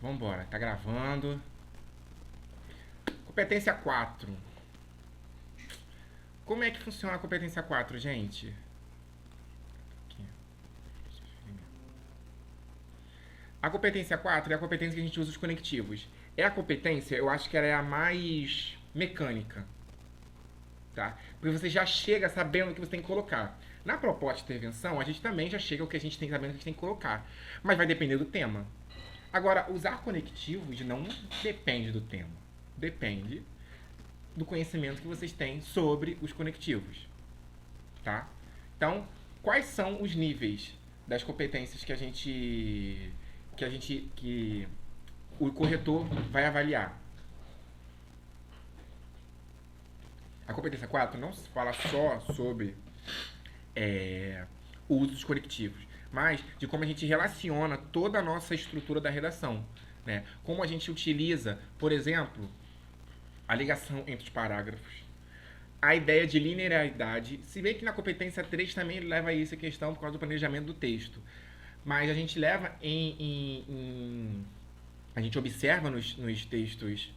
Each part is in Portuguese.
Vambora, tá gravando. Competência 4. Como é que funciona a competência 4, gente? Aqui. A competência 4 é a competência que a gente usa os conectivos. É a competência, eu acho que ela é a mais mecânica, tá? Porque você já chega sabendo o que você tem que colocar. Na proposta de intervenção, a gente também já chega o que a gente tem sabendo o que a gente tem que colocar. Mas vai depender do tema. Agora, usar conectivos não depende do tema. Depende do conhecimento que vocês têm sobre os conectivos, tá? Então, quais são os níveis das competências que o corretor vai avaliar? A competência 4 não se fala só sobre o uso dos conectivos, mas de como a gente relaciona toda a nossa estrutura da redação, né? Como a gente utiliza, por exemplo, a ligação entre os parágrafos, a ideia de linearidade, se bem que na competência 3 também leva a isso a questão por causa do planejamento do texto, mas a gente leva a gente observa nos textos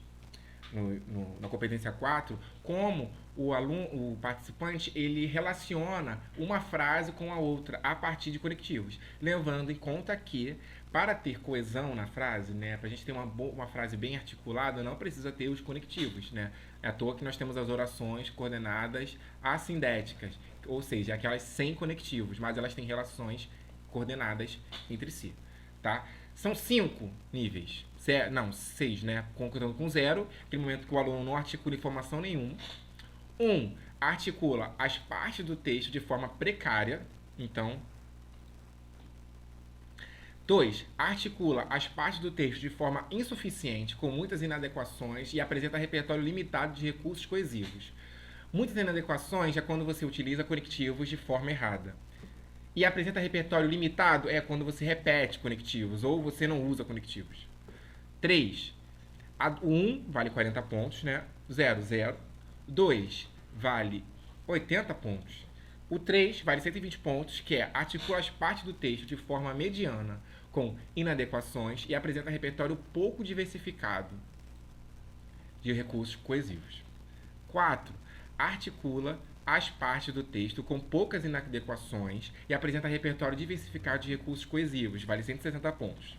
na competência 4 como o participante, ele relaciona uma frase com a outra a partir de conectivos, levando em conta que para ter coesão na frase, né, para a gente ter uma frase bem articulada, não precisa ter os conectivos, né? É à toa que nós temos as orações coordenadas assindéticas, ou seja, aquelas sem conectivos, mas elas têm relações coordenadas entre si, tá? São 5 níveis. Não, 6, né? Concordando com 0, aquele momento que o aluno não articula informação nenhuma. 1. Articula as partes do texto de forma precária. Então, 2. Articula as partes do texto de forma insuficiente, com muitas inadequações e apresenta repertório limitado de recursos coesivos. Muitas inadequações é quando você utiliza conectivos de forma errada. E apresenta repertório limitado é quando você repete conectivos ou você não usa conectivos. 3. O 1 vale 40 pontos, né? 0, 0. 2 vale 80 pontos. O 3 vale 120 pontos, que é articula as partes do texto de forma mediana, com inadequações e apresenta repertório pouco diversificado de recursos coesivos. 4. Articula as partes do texto com poucas inadequações e apresenta repertório diversificado de recursos coesivos, vale 160 pontos.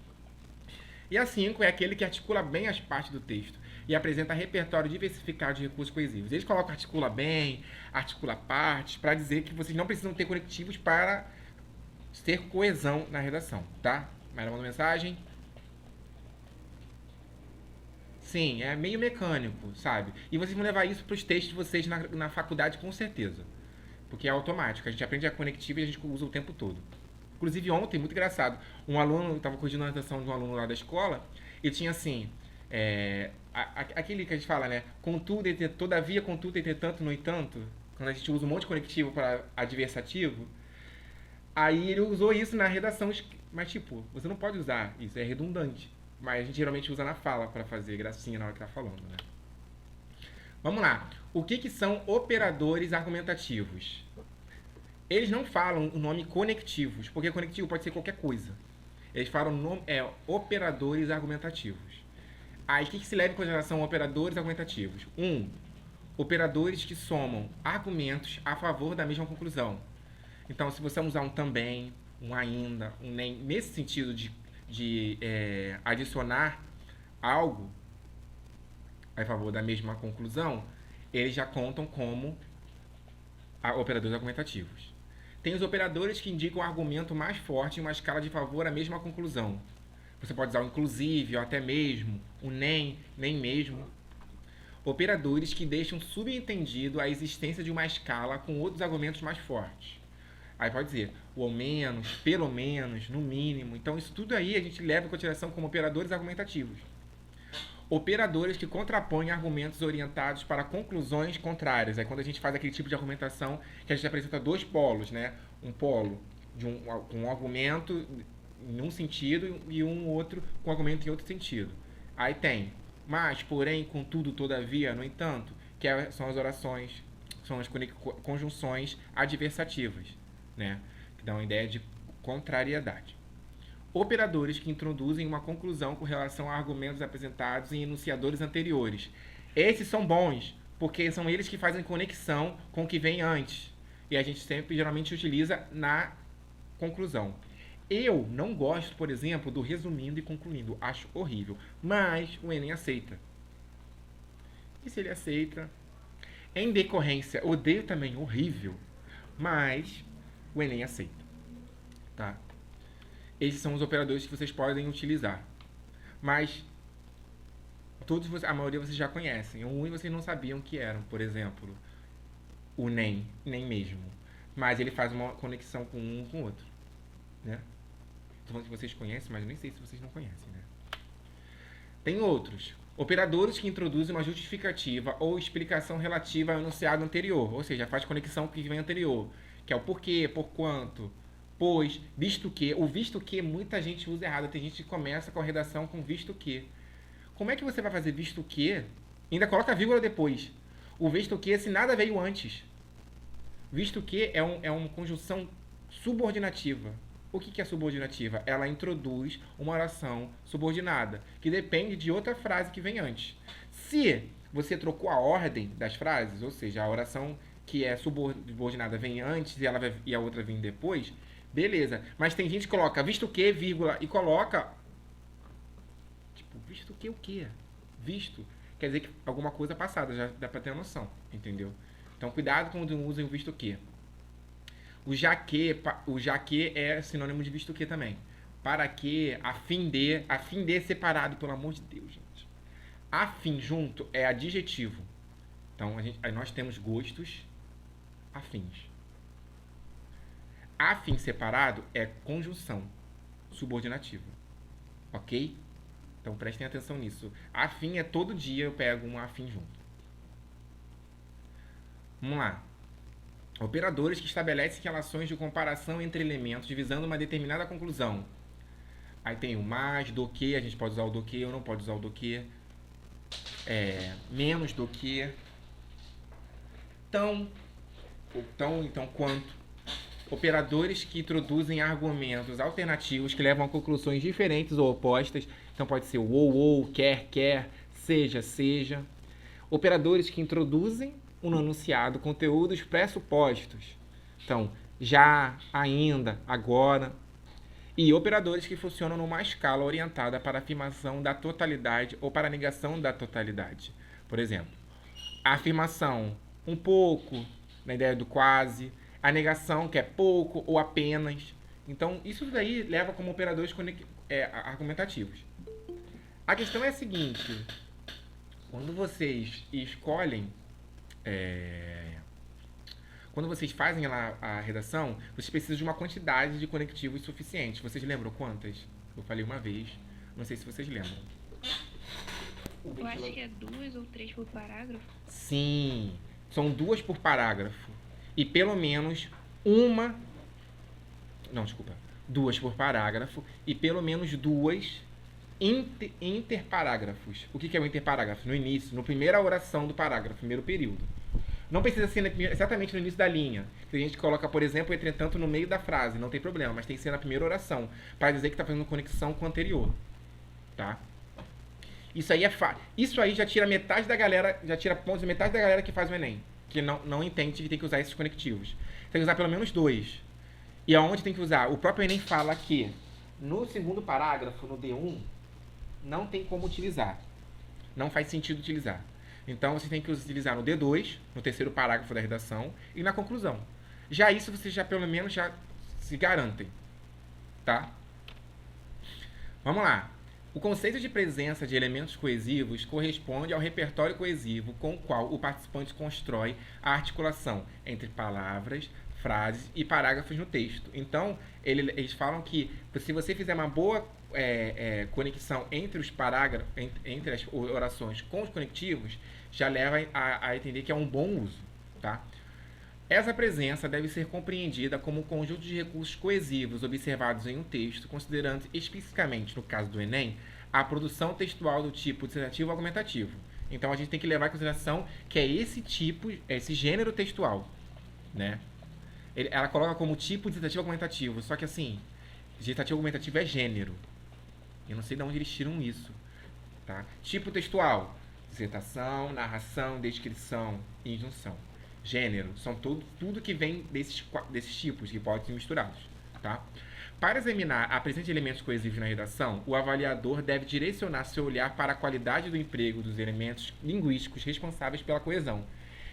E a 5 é aquele que articula bem as partes do texto e apresenta repertório diversificado de recursos coesivos. Eles colocam articula bem, articula partes, para dizer que vocês não precisam ter conectivos para ter coesão na redação, tá? Mais uma mensagem? Sim, é meio mecânico, sabe? E vocês vão levar isso para os textos de vocês na faculdade com certeza. Porque é automático, a gente aprende a conectivo e a gente usa o tempo todo. Inclusive ontem, muito engraçado, um aluno, estava corrigindo a anotação de um aluno lá da escola, e tinha assim, aquele que a gente fala, né? Contudo, todavia, contudo, entretanto, no entanto, quando a gente usa um monte de conectivo para adversativo, aí ele usou isso na redação, mas tipo, você não pode usar isso, é redundante. Mas a gente geralmente usa na fala para fazer gracinha na hora que tá falando, né? Vamos lá. O que são operadores argumentativos? Eles não falam o nome conectivos, porque conectivo pode ser qualquer coisa. Eles falam o nome, operadores argumentativos. Aí o que se leva em consideração operadores argumentativos? 1. Operadores que somam argumentos a favor da mesma conclusão. Então, se você usar um também, um ainda, um nem, nesse sentido de adicionar algo a favor da mesma conclusão, eles já contam como operadores argumentativos. Tem os operadores que indicam o argumento mais forte em uma escala de favor à mesma conclusão. Você pode usar o inclusive, ou até mesmo, o nem mesmo. Operadores que deixam subentendido a existência de uma escala com outros argumentos mais fortes. Aí pode dizer o ao menos, pelo menos, no mínimo. Então isso tudo aí a gente leva em consideração como operadores argumentativos. Operadores que contrapõem argumentos orientados para conclusões contrárias. É quando a gente faz aquele tipo de argumentação que a gente apresenta dois polos, né? Um polo de um argumento em um sentido e um outro com argumento em outro sentido. Aí tem mas, porém, contudo, todavia, no entanto, que são as orações, são as conjunções adversativas, né? Que dão uma ideia de contrariedade. Operadores que introduzem uma conclusão com relação a argumentos apresentados em enunciadores anteriores. Esses são bons, porque são eles que fazem conexão com o que vem antes. E a gente sempre, geralmente, utiliza na conclusão. Eu não gosto, por exemplo, do resumindo e concluindo. Acho horrível. Mas o Enem aceita. E se ele aceita... Em decorrência, odeio também, horrível. Mas o Enem aceita. Tá? Esses são os operadores que vocês podem utilizar. Mas a maioria vocês já conhecem. O ruim vocês não sabiam que eram, por exemplo, o nem mesmo. Mas ele faz uma conexão com um com o outro. Né? Tô falando que vocês conhecem, mas eu nem sei se vocês não conhecem. Né? Tem outros. Operadores que introduzem uma justificativa ou explicação relativa ao enunciado anterior. Ou seja, faz conexão com o que vem anterior. Que é o porquê, por quanto, pois, visto que. O visto que muita gente usa errado. Tem gente que começa com a redação com visto que. Como é que você vai fazer visto que? Ainda coloca a vírgula depois. O visto que se nada veio antes. Visto que é uma conjunção subordinativa. O que é subordinativa? Ela introduz uma oração subordinada, que depende de outra frase que vem antes. Se você trocou a ordem das frases, ou seja, a oração que é subordinada vem antes e a outra vem depois, beleza. Mas tem gente que coloca visto que, vírgula, e coloca... Tipo, visto que o quê? Visto. Quer dizer que alguma coisa passada, já dá pra ter uma noção, entendeu? Então, cuidado quando usem o visto que. O já que é sinônimo de visto que também. Para que, a fim de separado, pelo amor de Deus, gente. A fim junto é adjetivo. Então, aí nós temos gostos afins. A fim separado é conjunção subordinativa. Ok? Então, prestem atenção nisso. A fim é todo dia eu pego um afim junto. Vamos lá. Operadores que estabelecem relações de comparação entre elementos visando uma determinada conclusão. Aí tem o mais, do que, a gente pode usar o do que ou não pode usar o do que. Menos do que. Então, quanto. Operadores que introduzem argumentos alternativos que levam a conclusões diferentes ou opostas. Então pode ser o ou, quer, seja. Operadores que introduzem no enunciado conteúdos pressupostos. Então, já, ainda, agora. E operadores que funcionam numa escala orientada para a afirmação da totalidade ou para a negação da totalidade. Por exemplo, a afirmação um pouco, na ideia do quase. A negação, que é pouco ou apenas. Então, isso daí leva como operadores argumentativos. A questão é a seguinte. Quando vocês escolhem... quando vocês fazem lá a redação, vocês precisam de uma quantidade de conectivos suficiente. Vocês lembram quantas? Eu falei uma vez. Não sei se vocês lembram. Eu acho que é 2 ou 3 por parágrafo. Sim. São 2 por parágrafo. E pelo menos uma... Não, desculpa. 2 por parágrafo. E pelo menos 2 interparágrafos. O que é o interparágrafo? No início, na primeira oração do parágrafo, primeiro período. Não precisa ser exatamente no início da linha. A gente coloca, por exemplo, entretanto, no meio da frase. Não tem problema, mas tem que ser na primeira oração. Para dizer que está fazendo conexão com o anterior. Tá? Isso aí é fácil. Isso aí já tira metade da galera, já tira pontos de metade da galera que faz o Enem. Que não entende que tem que usar esses conectivos. Tem que usar pelo menos 2. E aonde tem que usar? O próprio Enem fala que no segundo parágrafo, no D1, não tem como utilizar. Não faz sentido utilizar. Então, você tem que utilizar no D2, no terceiro parágrafo da redação, e na conclusão. Já isso, vocês já pelo menos já se garantem. Tá? Vamos lá. O conceito de presença de elementos coesivos corresponde ao repertório coesivo com o qual o participante constrói a articulação entre palavras, frases e parágrafos no texto. Então, eles falam que se você fizer uma boa conexão entre os parágrafos, entre as orações com os conectivos, já leva a entender que é um bom uso. Tá? Essa presença deve ser compreendida como um conjunto de recursos coesivos observados em um texto, considerando especificamente, no caso do Enem, a produção textual do tipo dissertativo argumentativo. Então, a gente tem que levar em consideração que é esse tipo, esse gênero textual. Né? Ela coloca como tipo dissertativo argumentativo, só que assim, Gestativo argumentativo é gênero. Eu não sei de onde eles tiram isso. Tá? Tipo textual: dissertação, narração, descrição, injunção. Gênero são tudo que vem desses tipos que podem ser misturados. Tá? Para examinar a presença de elementos coesivos na redação, o avaliador deve direcionar seu olhar para a qualidade do emprego dos elementos linguísticos responsáveis pela coesão,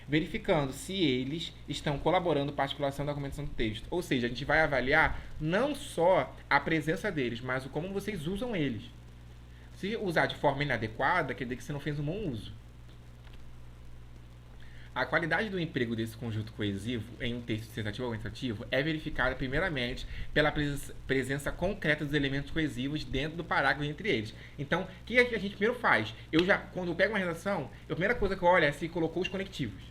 verificando se eles estão colaborando para a articulação da argumentação do texto. Ou seja, a gente vai avaliar não só a presença deles, mas o como vocês usam eles. Se usar de forma inadequada, quer dizer que você não fez um bom uso. A qualidade do emprego desse conjunto coesivo em um texto dissertativo ou argumentativo é verificada primeiramente pela presença concreta dos elementos coesivos dentro do parágrafo entre eles. Então, o que a gente primeiro faz? Quando eu pego uma redação, a primeira coisa que eu olho é se colocou os conectivos.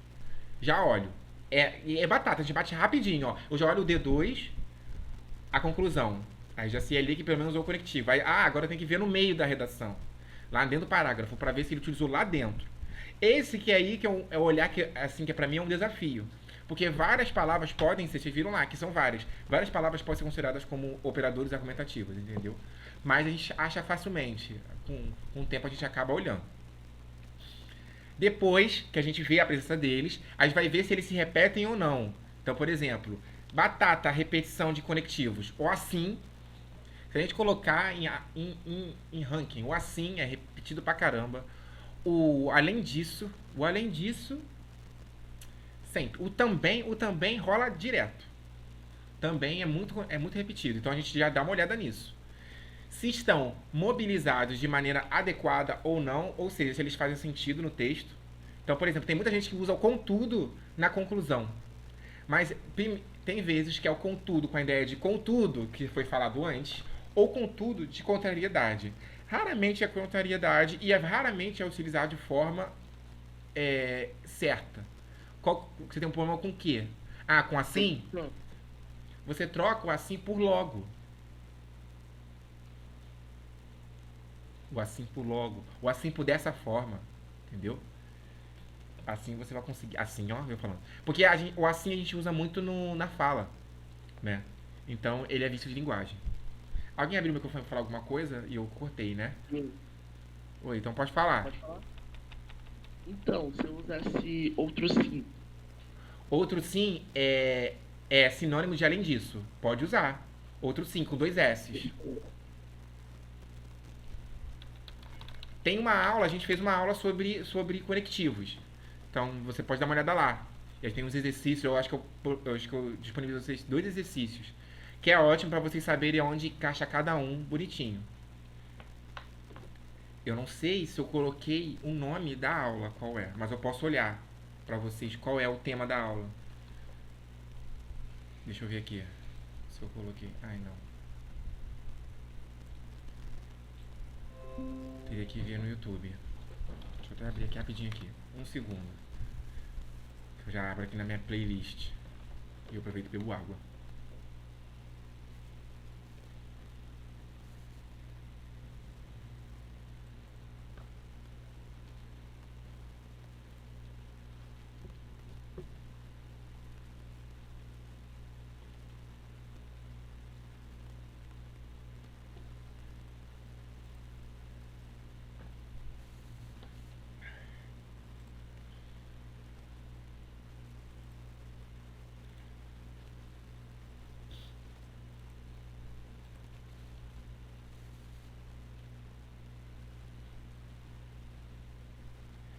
Já olho. É batata, a gente bate rapidinho. Ó. Eu já olho o D2, a conclusão. Aí já sei ali que pelo menos usou o conectivo. Aí, agora tem que ver no meio da redação. Lá dentro do parágrafo, para ver se ele utilizou lá dentro. Esse que aí que é o olhar que, assim, que para mim é um desafio. Porque várias palavras podem ser, vocês viram lá, que são várias. Várias palavras podem ser consideradas como operadores argumentativos, entendeu? Mas a gente acha facilmente. Com o tempo a gente acaba olhando. Depois que a gente vê a presença deles, a gente vai ver se eles se repetem ou não. Então, por exemplo, batata, repetição de conectivos. O assim, se a gente colocar em ranking, o assim é repetido pra caramba. O além disso, sempre. O também rola direto. Também é muito repetido. Então a gente já dá uma olhada nisso. Se estão mobilizados de maneira adequada ou não, ou seja, se eles fazem sentido no texto. Então, por exemplo, tem muita gente que usa o contudo na conclusão. Mas tem vezes que é o contudo com a ideia de contudo, que foi falado antes, ou contudo de contrariedade. Raramente é contrariedade e raramente é utilizado de forma certa. Você tem um problema com o quê? Com assim? Você troca o assim por logo. O assim por logo. O assim por dessa forma. Entendeu? Assim você vai conseguir. Assim, ó, eu falando. Porque o assim a gente usa muito na fala. Né? Então ele é visto de linguagem. Alguém abriu o microfone para falar alguma coisa e eu cortei, né? Sim. Oi, então pode falar. Pode falar? Então, se eu usasse outro sim. Outro sim é sinônimo de além disso. Pode usar. Outro sim, com 2 S's. Tem uma aula, a gente fez uma aula sobre conectivos. Então você pode dar uma olhada lá. E aí tem uns exercícios, eu acho que eu disponibilizo vocês 2 exercícios. Que é ótimo para vocês saberem onde encaixa cada um bonitinho. Eu não sei se eu coloquei o nome da aula, qual é, mas eu posso olhar para vocês qual é o tema da aula. Deixa eu ver aqui se eu coloquei. Ai, não. Teria que ver no YouTube. Deixa eu até abrir aqui rapidinho aqui. 1 segundo. Eu já abro aqui na minha playlist. E eu aproveito e bebo água.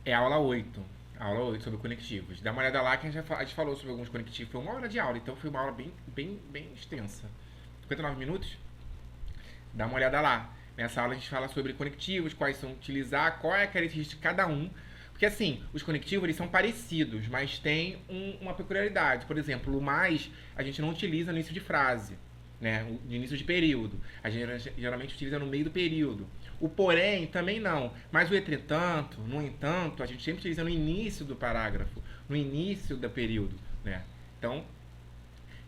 É a aula 8. Aula 8 sobre conectivos. Dá uma olhada lá que a gente falou sobre alguns conectivos. Foi 1 hora de aula, então foi uma aula bem extensa. 59 minutos? Dá uma olhada lá. Nessa aula a gente fala sobre conectivos, quais são utilizar, qual é a característica de cada um. Porque assim, os conectivos eles são parecidos, mas tem uma peculiaridade. Por exemplo, o mais a gente não utiliza no início de frase, né? No início de período. A gente geralmente utiliza no meio do período. O porém também não. Mas o entretanto, no entanto, a gente sempre utiliza no início do parágrafo, no início do período, né? Então,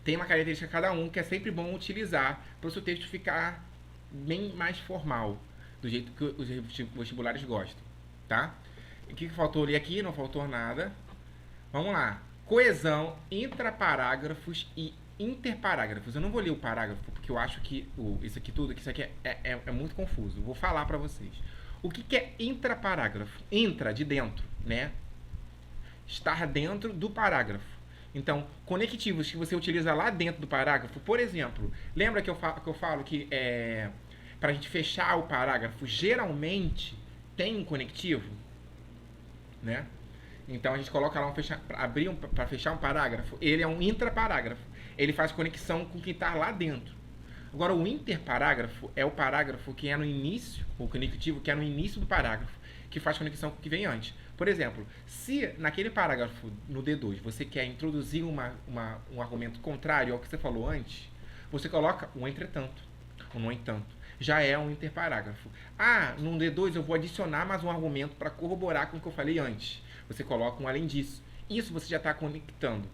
tem uma característica cada um que é sempre bom utilizar para o seu texto ficar bem mais formal, do jeito que os vestibulares gostam, tá? O que faltou ali aqui? Não faltou nada. Vamos lá. Coesão, intraparágrafos e interparágrafos. Eu não vou ler o parágrafo, porque eu acho que isso aqui é muito confuso. Vou falar para vocês. O que é intraparágrafo? Intra, de dentro, né? Estar dentro do parágrafo. Então, conectivos que você utiliza lá dentro do parágrafo, por exemplo, lembra que eu falo que para a gente fechar o parágrafo, geralmente tem um conectivo, né? Então a gente coloca lá para fechar um parágrafo, ele é um intraparágrafo. Ele faz conexão com o que está lá dentro. Agora, o interparágrafo é o parágrafo que é no início, o conectivo que é no início do parágrafo, que faz conexão com o que vem antes. Por exemplo, se naquele parágrafo, no D2, você quer introduzir um argumento contrário ao que você falou antes, você coloca um entretanto, ou no entanto. Já é um interparágrafo. No D2 eu vou adicionar mais um argumento para corroborar com o que eu falei antes. Você coloca um além disso. Isso você já está conectando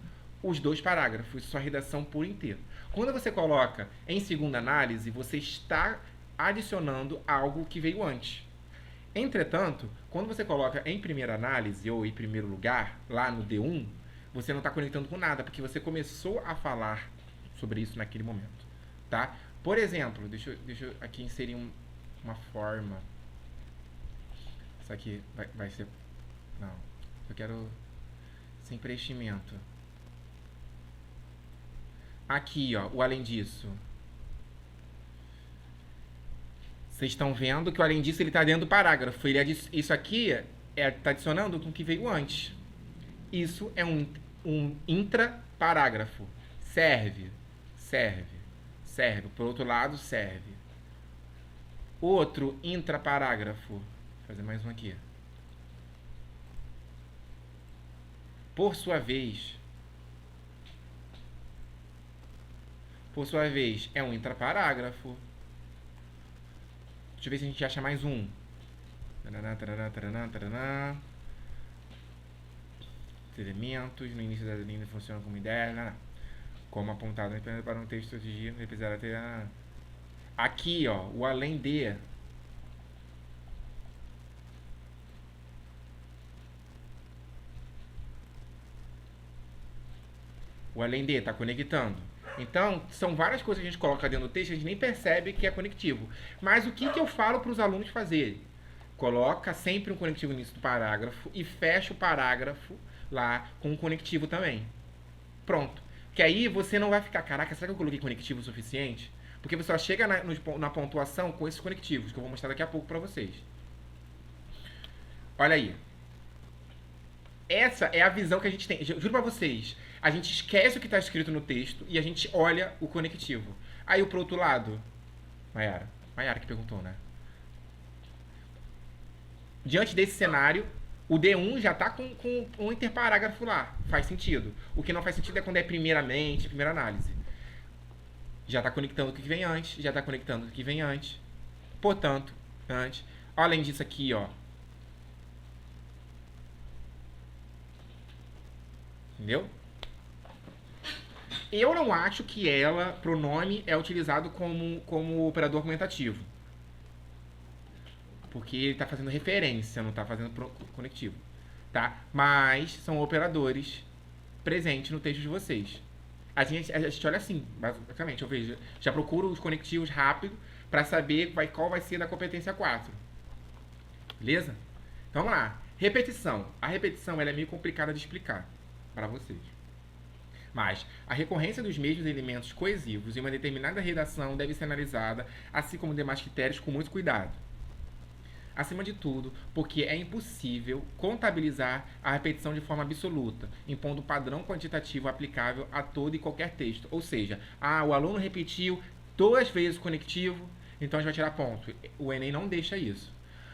os dois parágrafos, sua redação por inteiro. Quando você coloca em segunda análise, você está adicionando algo que veio antes. Entretanto, quando você coloca em primeira análise ou em primeiro lugar, lá no D1, você não está conectando com nada, porque você começou a falar sobre isso naquele momento. Tá? Por exemplo, deixa eu aqui inserir uma forma. Isso aqui vai ser... Não, eu quero sem preenchimento. Aqui, ó, o além disso. Vocês estão vendo que o além disso ele está dentro do parágrafo. Isso aqui está adicionando com o que veio antes. Isso é um intraparágrafo. Serve. Por outro lado, serve. Outro intraparágrafo. Vou fazer mais um aqui. Por sua vez, é um intraparágrafo. Deixa eu ver se a gente acha mais um. Elementos, no início da linha funciona como ideia. Como apontado para um texto de precisar ter. Aqui, ó, o além de. O além de está conectando. Então, são várias coisas que a gente coloca dentro do texto, a gente nem percebe que é conectivo. Mas o que eu falo para os alunos fazerem? Coloca sempre um conectivo no início do parágrafo e fecha o parágrafo lá com um conectivo também. Pronto. Que aí você não vai ficar, caraca, será que eu coloquei conectivo o suficiente? Porque você só chega na pontuação com esses conectivos, que eu vou mostrar daqui a pouco para vocês. Olha aí. Essa é a visão que a gente tem. Juro pra vocês, a gente esquece o que está escrito no texto e a gente olha o conectivo. Aí, pro outro lado, Maiara que perguntou, né? Diante desse cenário, o D1 já está com um interparágrafo lá. Faz sentido. O que não faz sentido é quando é primeira análise. Já está conectando o que vem antes, Portanto, antes. Além disso aqui, ó. Entendeu? Eu não acho que pronome é utilizado como operador argumentativo. Porque ele está fazendo referência, não está fazendo conectivo. Tá? Mas são operadores presentes no texto de vocês. A gente olha assim, basicamente. Eu vejo, já procuro os conectivos rápido para saber qual vai ser da competência 4. Beleza? Então vamos lá. Repetição. A repetição ela é meio complicada de explicar para vocês. Mas a recorrência dos mesmos elementos coesivos em uma determinada redação deve ser analisada, assim como demais critérios, com muito cuidado. Acima de tudo, porque é impossível contabilizar a repetição de forma absoluta, impondo padrão quantitativo aplicável a todo e qualquer texto. Ou seja, o aluno repetiu 2 vezes o conectivo, então a gente vai tirar ponto. O Enem não deixa isso.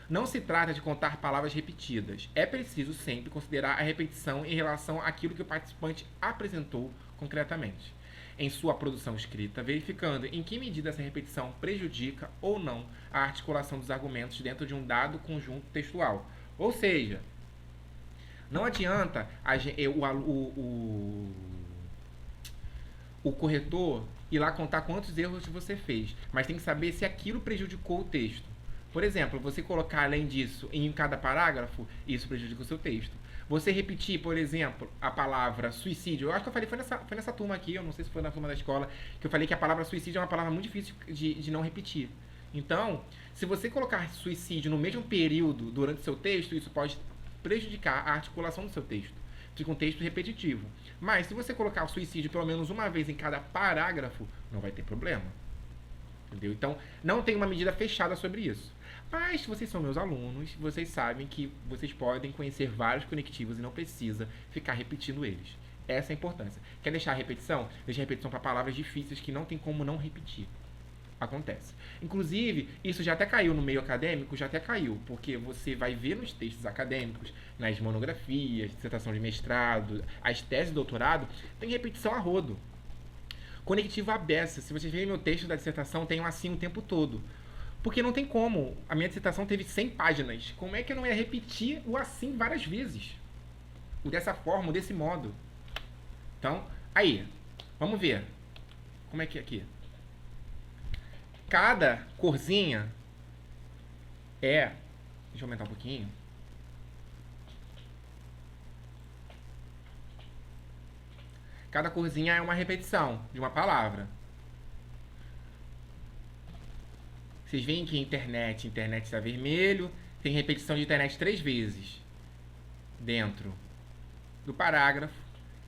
Não se trata de contar palavras repetidas. É preciso sempre considerar a repetição em relação àquilo que o participante apresentou concretamente em sua produção escrita, verificando em que medida essa repetição prejudica ou não a articulação dos argumentos dentro de um dado conjunto textual. Ou seja, não adianta o corretor ir lá contar quantos erros você fez, mas tem que saber se aquilo prejudicou o texto. Por exemplo, você colocar além disso em cada parágrafo, isso prejudica o seu texto. Você repetir, por exemplo, a palavra suicídio. Eu acho que eu falei, foi nessa turma aqui, eu não sei se foi na turma da escola, que eu falei que a palavra suicídio é uma palavra muito difícil de não repetir. Então, se você colocar suicídio no mesmo período durante o seu texto, isso pode prejudicar a articulação do seu texto. Fica um texto repetitivo. Mas se você colocar o suicídio pelo menos uma vez em cada parágrafo, não vai ter problema. Entendeu? Então, não tem uma medida fechada sobre isso. Mas, se vocês são meus alunos, vocês sabem que vocês podem conhecer vários conectivos e não precisa ficar repetindo eles. Essa é a importância. Quer deixar a repetição? Deixa a repetição para palavras difíceis que não tem como não repetir. Acontece. Inclusive, isso já até caiu no meio acadêmico, já até caiu, porque você vai ver nos textos acadêmicos, nas monografias, dissertação de mestrado, as teses de doutorado, tem repetição a rodo. Conectivo à beça. Se vocês verem meu texto da dissertação, tem um assim o tempo todo. Porque não tem como. A minha dissertação teve 100 páginas. Como é que eu não ia repetir o assim várias vezes? O dessa forma, o desse modo. Então, aí, vamos ver. Como é que é aqui? Cada corzinha é... Deixa eu aumentar um pouquinho. Cada corzinha é uma repetição de uma palavra. Vocês veem que internet está vermelho, tem repetição de internet 3 vezes dentro do parágrafo.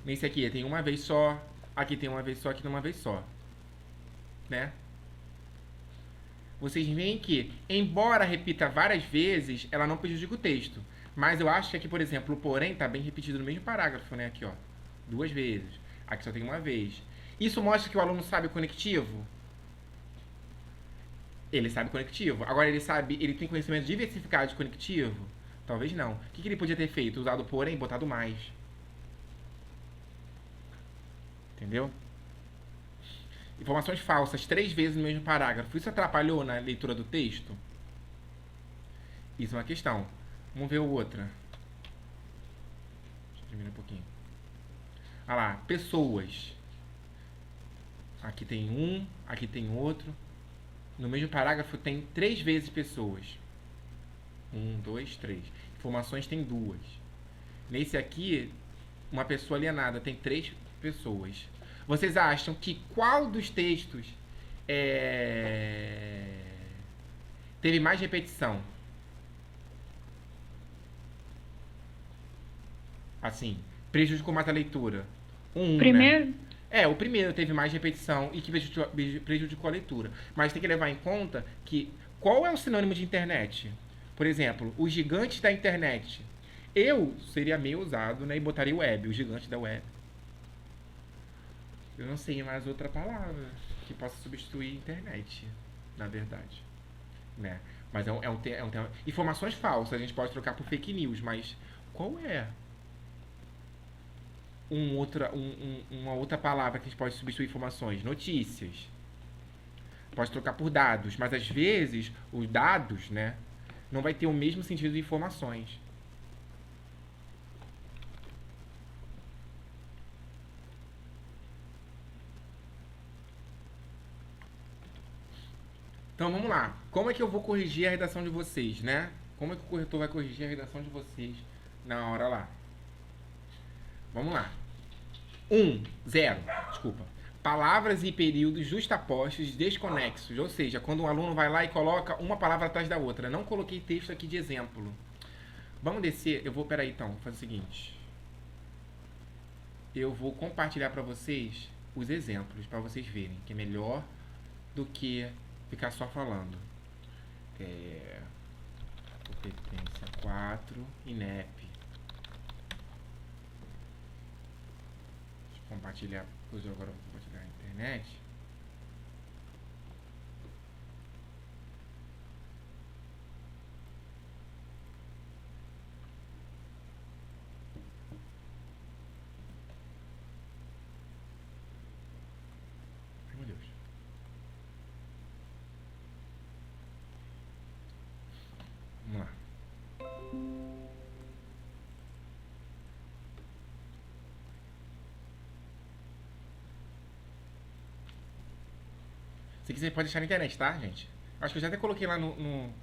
Nesse aqui tem uma vez só, aqui tem uma vez só, aqui tem uma vez só. Né? Vocês veem que, embora repita várias vezes, ela não prejudica o texto. Mas eu acho que aqui, por exemplo, o porém está bem repetido no mesmo parágrafo, né? Aqui, ó, 2 vezes. Aqui só tem uma vez. Isso mostra que o aluno sabe conectivo? Ele sabe conectivo. Agora ele tem conhecimento diversificado de conectivo? Talvez não. O que ele podia ter feito? Usado porém, botado mais. Entendeu? Informações falsas 3 vezes no mesmo parágrafo. Isso atrapalhou na leitura do texto? Isso é uma questão. Vamos ver outra. Deixa eu diminuir um pouquinho. Olha lá, pessoas. Aqui tem um, aqui tem outro. No mesmo parágrafo tem 3 vezes pessoas. 1, 2, 3. Informações tem 2. Nesse aqui, uma pessoa alienada tem 3 pessoas. Vocês acham que qual dos textos teve mais repetição? Assim, prejudicou mais a leitura? Primeiro? Né? O primeiro teve mais repetição e que prejudicou a leitura. Mas tem que levar em conta que qual é o sinônimo de internet? Por exemplo, os gigantes da internet. Eu seria meio ousado, né, e botaria web, o gigante da web. Eu não sei mais outra palavra que possa substituir internet, na verdade. Né? Mas é um tema. Informações falsas a gente pode trocar por fake news, mas qual é uma outra palavra que a gente pode substituir informações? Notícias. Pode trocar por dados, mas às vezes os dados, né, não vai ter o mesmo sentido de informações. Então vamos lá. Como é que eu vou corrigir a redação de vocês, né? Como é que o corretor vai corrigir a redação de vocês na hora lá? Vamos lá. 0. Desculpa. Palavras e períodos justapostos desconexos. Ou seja, quando um aluno vai lá e coloca uma palavra atrás da outra. Não coloquei texto aqui de exemplo. Vamos descer. Peraí então. Vou fazer o seguinte. Eu vou compartilhar para vocês os exemplos, para vocês verem que é melhor do que ficar só falando. Competência 4, INEP. Deixa eu compartilhar. Hoje agora eu vou compartilhar a internet. Ai, meu Deus. Vamos lá. Se quiser, pode deixar na internet, tá, gente? Acho que eu já até coloquei lá no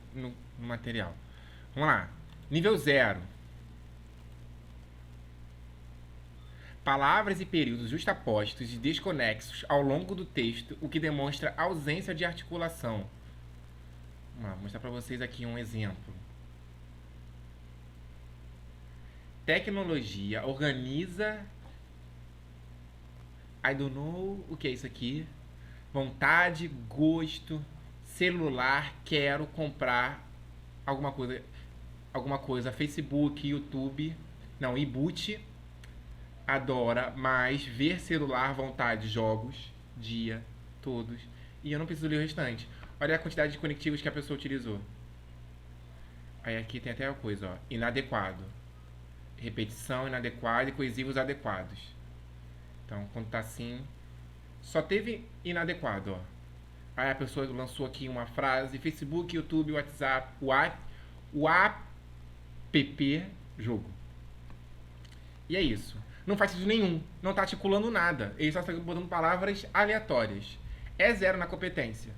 material. Vamos lá. Nível 0. Palavras e períodos justapostos e desconexos ao longo do texto, o que demonstra ausência de articulação. Vou mostrar para vocês aqui um exemplo. Tecnologia organiza. I don't know o que é isso aqui. Vontade, gosto, celular, quero comprar alguma coisa. Facebook, YouTube, não, e-boot, adora, mais, ver celular, vontade, jogos, dia, todos. E eu não preciso ler o restante. Olha a quantidade de conectivos que a pessoa utilizou. Aí aqui tem até a coisa, ó, inadequado. Repetição inadequada e coesivos adequados. Então, quando tá assim, só teve inadequado, ó. Aí a pessoa lançou aqui uma frase: Facebook, YouTube, WhatsApp, o app, jogo. E é isso. Não faz sentido nenhum. Não tá articulando nada. Ele só está botando palavras aleatórias. É 0 na competência.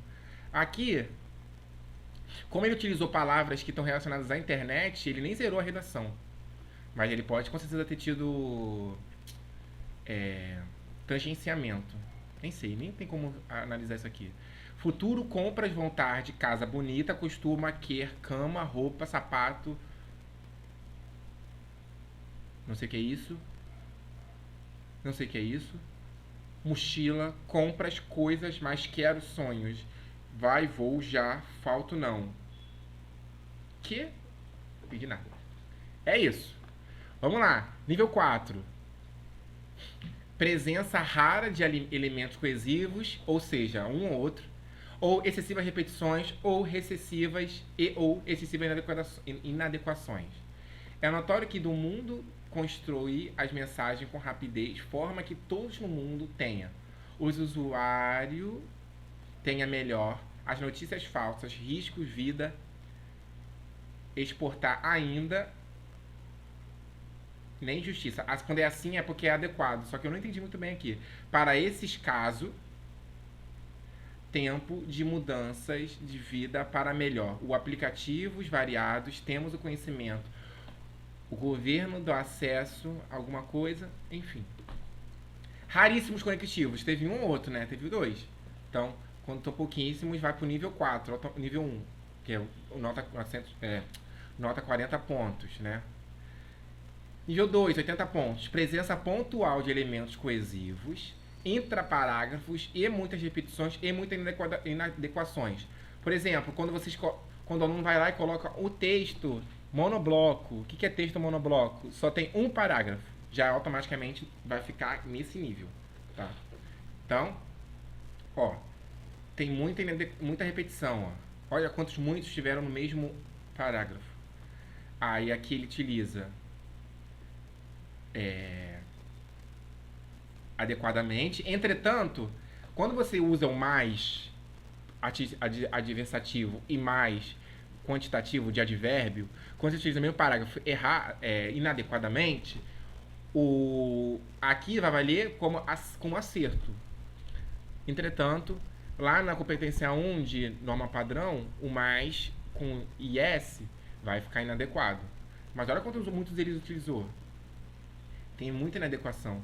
Aqui, como ele utilizou palavras que estão relacionadas à internet, ele nem zerou a redação. Mas ele pode com certeza ter tido tangenciamento. Nem sei, nem tem como analisar isso aqui. Futuro, compras, vontade, casa bonita, costuma, quer, cama, roupa, sapato. Não sei o que é isso. Não sei o que é isso. Mochila, compras, coisas, mas quero, sonhos. Vai, vou, já, falto, não. Que? Não pedi nada. É isso. Vamos lá. Nível 4. Presença rara de elementos coesivos, ou seja, um ou outro, ou excessivas repetições, ou recessivas ou excessivas inadequações. É notório que do mundo construir as mensagens com rapidez, forma que todos no mundo tenham. Os usuários tenha melhor, as notícias falsas, riscos, vida, exportar ainda, nem justiça. Quando é assim é porque é adequado, só que eu não entendi muito bem aqui. Para esses casos, tempo de mudanças de vida para melhor. O aplicativos variados, temos o conhecimento, o governo do acesso a alguma coisa, enfim. Raríssimos conectivos, teve um ou outro, né? Teve 2. Então, quando estão pouquíssimos, vai para o nível 4, nível 1, que é o nota 40 pontos, né? Nível 2, 80 pontos. Presença pontual de elementos coesivos, intraparágrafos e muitas repetições e muitas inadequações. Por exemplo, quando o aluno vai lá e coloca o texto monobloco. O que é texto monobloco? Só tem um parágrafo. Já automaticamente vai ficar nesse nível. Tá? Então, ó, tem muita repetição. Ó. Olha quantos muitos tiveram no mesmo parágrafo. Aí aqui ele utiliza adequadamente. Entretanto, quando você usa o mais adversativo e mais quantitativo de advérbio, quando você utiliza o mesmo parágrafo inadequadamente, aqui vai valer como acerto. Entretanto, lá na competência 1 de norma padrão, o mais com IS vai ficar inadequado. Mas olha quantos muitos eles utilizou. Tem muita inadequação.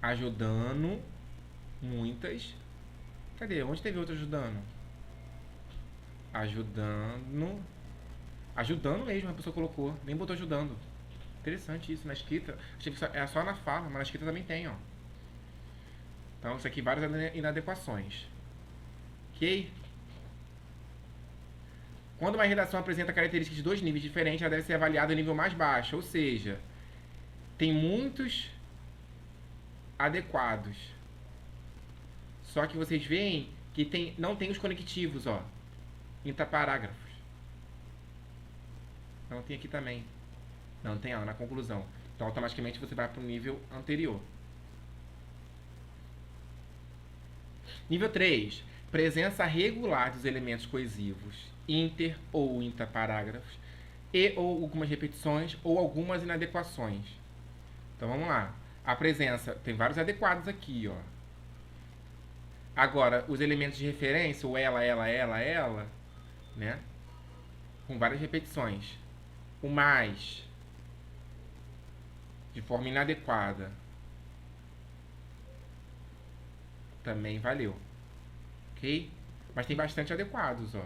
Ajudando, muitas. Cadê? Onde teve outro ajudando? Ajudando mesmo, a pessoa colocou. Nem botou ajudando. Interessante isso na escrita. Achei que é só na fala, mas na escrita também tem, ó. Então, isso aqui, várias inadequações. Ok? Quando uma redação apresenta características de 2 níveis diferentes, ela deve ser avaliada no nível mais baixo. Ou seja, tem muitos adequados. Só que vocês veem que não tem os conectivos, ó. Intraparágrafos. Não tem aqui também. Não tem, ó, na conclusão. Então, automaticamente, você vai para o nível anterior. Nível 3. Presença regular dos elementos coesivos, inter ou intraparágrafos, e ou algumas repetições ou algumas inadequações. Então, vamos lá. A presença, tem vários adequados aqui, ó. Agora, os elementos de referência, o ela, né? Com várias repetições. O mais, de forma inadequada, também valeu. Ok? Mas tem bastante adequados, ó.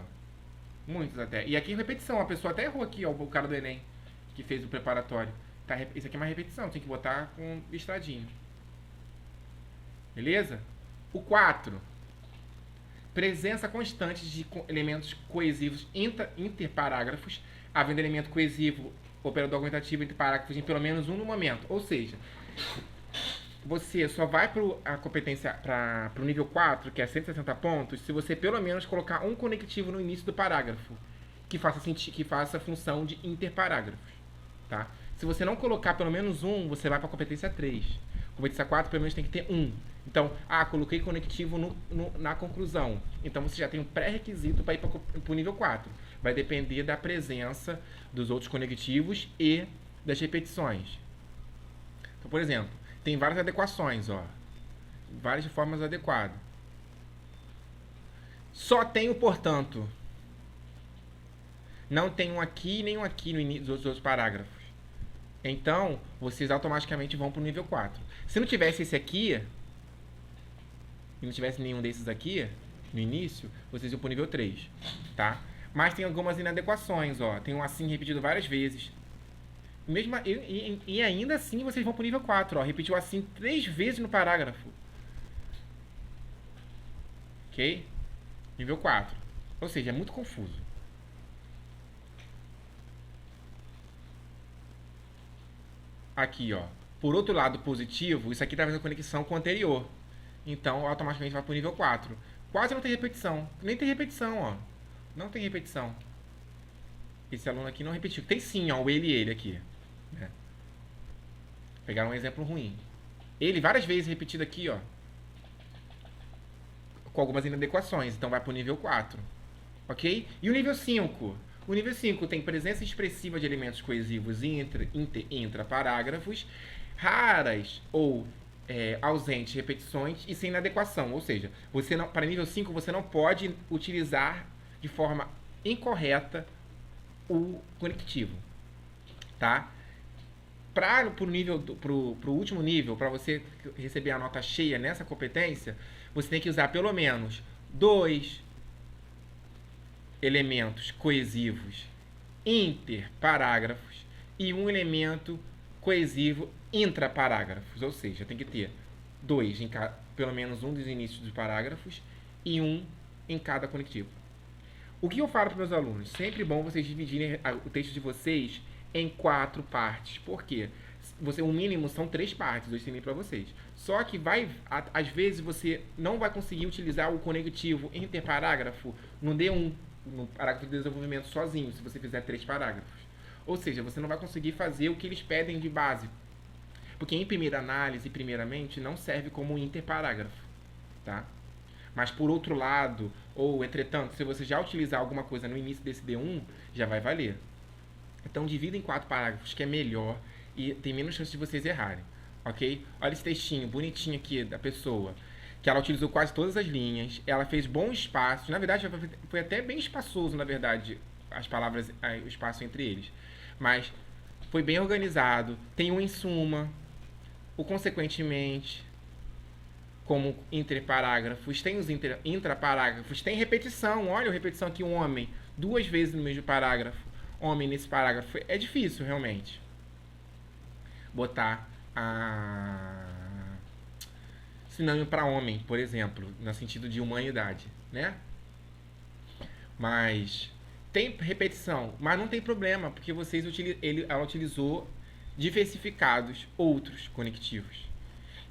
Muitos até. E aqui repetição, a pessoa até errou aqui, ó, o cara do Enem, que fez o preparatório. Tá, isso aqui é uma repetição, tem que botar com listradinho. Beleza? O 4. Presença constante de elementos coesivos interparágrafos, havendo elemento coesivo, operador argumentativo entre parágrafos em pelo menos um no momento. Ou seja, você só vai para a competência para o nível 4, que é 160 pontos, se você pelo menos colocar um conectivo no início do parágrafo, que faça função de interparágrafos. Tá? Se você não colocar pelo menos um, você vai para a competência 3. Competência 4, pelo menos tem que ter um. Então, coloquei conectivo na conclusão. Então, você já tem um pré-requisito para ir para o nível 4. Vai depender da presença dos outros conectivos e das repetições. Então, por exemplo, tem várias adequações, ó. Várias formas adequadas. Só tem o portanto. Não tem um aqui nem um aqui no início dos outros parágrafos. Então, vocês automaticamente vão para o nível 4. Se não tivesse esse aqui, e não tivesse nenhum desses aqui, no início, vocês iam para o nível 3, tá? Mas tem algumas inadequações, ó. Tem um assim repetido várias vezes. E ainda assim vocês vão para o nível 4, ó. Repetiu assim 3 vezes no parágrafo. Ok? Nível 4. Ou seja, é muito confuso. Aqui, ó. Por outro lado positivo, isso aqui está fazendo conexão com o anterior. Então, automaticamente vai para o nível 4. Quase não tem repetição. Nem tem repetição, ó. Não tem repetição. Esse aluno aqui não repetiu. Tem sim, ó, o ele e ele aqui. Né? Pegaram um exemplo ruim. Ele várias vezes repetido aqui, ó. Com algumas inadequações. Então vai para o nível 4. Ok? E o nível 5? O nível 5 tem presença expressiva de elementos coesivos intraparágrafos, raras ou ausentes repetições e sem inadequação. Ou seja, para nível 5 você não pode utilizar de forma incorreta o conectivo. Tá? Para o último nível, para você receber a nota cheia nessa competência, você tem que usar pelo menos 2 elementos coesivos interparágrafos e um elemento coesivo intraparágrafos. Ou seja, tem que ter 2 pelo menos um dos inícios dos parágrafos e um em cada conectivo. O que eu falo para meus alunos? Sempre bom vocês dividirem o texto de vocês em 4 partes. Por quê? O mínimo são 3 partes, eu ensinei para vocês. Só que às vezes você não vai conseguir utilizar o conectivo interparágrafo no D1, no parágrafo de desenvolvimento sozinho, se você fizer 3 parágrafos. Ou seja, você não vai conseguir fazer o que eles pedem de básico. Porque em primeira análise, primeiramente, não serve como interparágrafo. Tá? Mas por outro lado, ou entretanto, se você já utilizar alguma coisa no início desse D1, já vai valer. Então divida em 4 parágrafos, que é melhor e tem menos chance de vocês errarem. Ok? Olha esse textinho bonitinho aqui da pessoa, que ela utilizou quase todas as linhas, ela fez bom espaço, na verdade foi até bem espaçoso, na verdade, as palavras, o espaço entre eles, mas foi bem organizado, tem um em suma, o consequentemente, como interparágrafos, tem os intraparágrafos, tem repetição, olha a repetição aqui, um homem, 2 vezes no mesmo parágrafo, homem nesse parágrafo, é difícil realmente botar sinônimo para homem, por exemplo, no sentido de humanidade, né? Mas tem repetição, mas não tem problema, porque ela utilizou diversificados outros conectivos.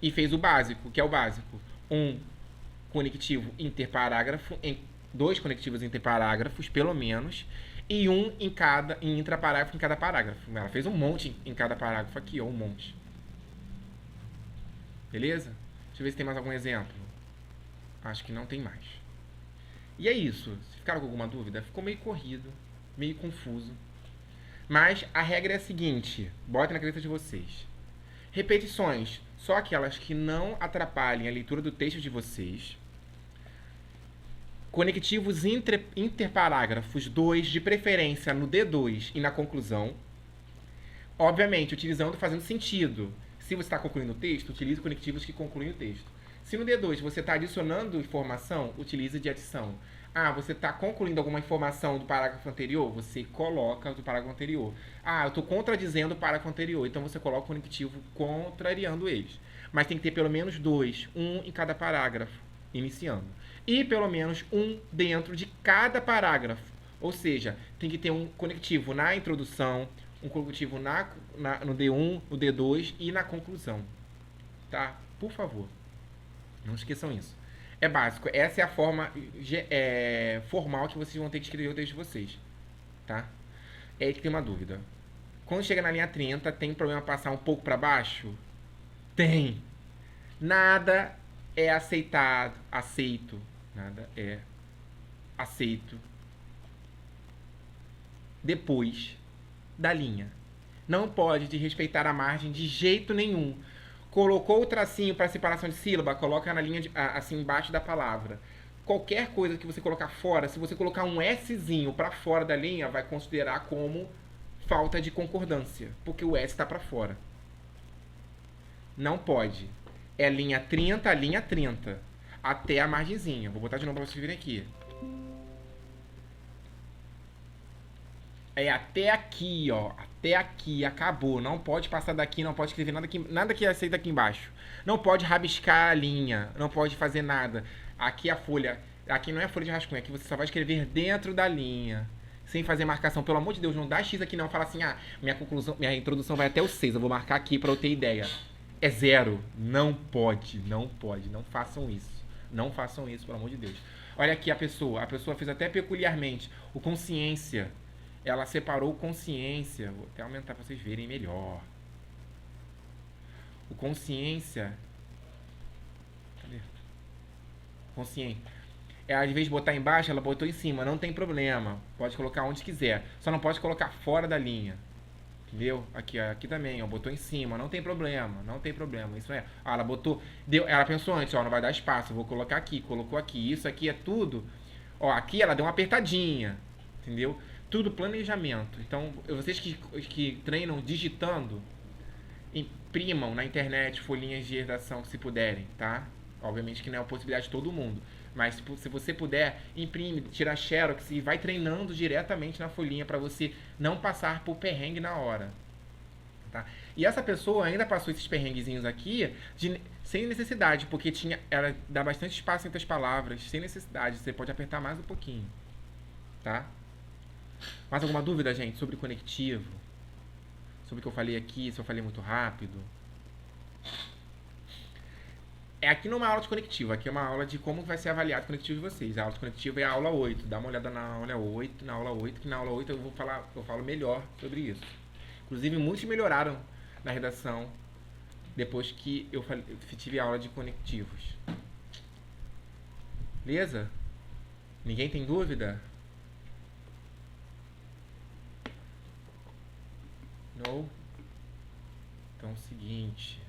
E fez o básico, que é o básico. Um conectivo interparágrafo, 2 conectivos interparágrafos, pelo menos, e um em intraparágrafo em cada parágrafo. Ela fez um monte em cada parágrafo aqui, ó, um monte. Beleza? Deixa eu ver se tem mais algum exemplo. Acho que não tem mais. E é isso. Se ficaram com alguma dúvida, ficou meio corrido, meio confuso. Mas a regra é a seguinte, botem na cabeça de vocês. Repetições, só aquelas que não atrapalhem a leitura do texto de vocês, Conectivos interparágrafos 2, de preferência no D2 e na conclusão. Obviamente, fazendo sentido. Se você está concluindo o texto, utilize conectivos que concluem o texto. Se no D2 você está adicionando informação, utilize de adição. Você está concluindo alguma informação do parágrafo anterior? Você coloca do parágrafo anterior. Eu estou contradizendo o parágrafo anterior. Então você coloca o conectivo contrariando eles. Mas tem que ter pelo menos 2, um em cada parágrafo, iniciando. E pelo menos um dentro de cada parágrafo. Ou seja, tem que ter um conectivo na introdução, um conectivo no D1, no D2 e na conclusão. Tá? Por favor. Não esqueçam isso. É básico. Essa é a forma formal que vocês vão ter que escrever o texto de vocês. Tá? É aí que tem uma dúvida. Quando chega na linha 30, tem problema passar um pouco para baixo? Tem. Nada é aceito. Nada é aceito depois da linha. Não pode desrespeitar a margem de jeito nenhum. Colocou o tracinho para separação de sílaba, coloca na linha assim embaixo da palavra. Qualquer coisa que você colocar fora, se você colocar um Szinho para fora da linha, vai considerar como falta de concordância, porque o S está para fora. Não pode. É linha 30 a linha 30. Até a margenzinha. Vou botar de novo para vocês verem aqui. É até aqui, ó. Até aqui. Acabou. Não pode passar daqui, não pode escrever nada que aceita aqui embaixo. Não pode rabiscar a linha. Não pode fazer nada. Aqui a folha. Aqui não é folha de rascunho. Aqui você só vai escrever dentro da linha. Sem fazer marcação. Pelo amor de Deus, não dá X aqui não. Fala assim, minha introdução vai até o 6. Eu vou marcar aqui para eu ter ideia. É 0. Não pode. Não pode. Não façam isso. Não façam isso, pelo amor de Deus. Olha aqui a pessoa. A pessoa fez até peculiarmente. O consciência. Ela separou consciência. Vou até aumentar para vocês verem melhor. O consciência. Cadê? Consciência. Às vezes botar embaixo, ela botou em cima. Não tem problema. Pode colocar onde quiser. Só não pode colocar fora da linha. Entendeu? Aqui também, ó, botou em cima, não tem problema, não tem problema, isso é. Ela botou, ela pensou antes, ó, não vai dar espaço, vou colocar aqui, colocou aqui, isso aqui é tudo. Ó, aqui ela deu uma apertadinha, entendeu? Tudo planejamento. Então, vocês que treinam digitando, imprimam na internet folhinhas de redação que se puderem, tá? Obviamente que não é uma possibilidade de todo mundo. Mas se você puder, imprime, tira xerox e vai treinando diretamente na folhinha para você não passar por perrengue na hora. Tá? E essa pessoa ainda passou esses perrenguezinhos aqui sem necessidade, porque ela dá bastante espaço entre as palavras, sem necessidade. Você pode apertar mais um pouquinho. Tá? Mais alguma dúvida, gente, sobre conectivo? Sobre o que eu falei aqui, se eu falei muito rápido? Aqui não é uma aula de conectivo, aqui é uma aula de como vai ser avaliado o conectivo de vocês. A aula de conectivo é a aula 8. Dá uma olhada na aula 8, que na aula 8 eu falo melhor sobre isso. Inclusive, muitos melhoraram na redação depois que eu tive aula de conectivos. Beleza? Ninguém tem dúvida? Não? Então é o seguinte.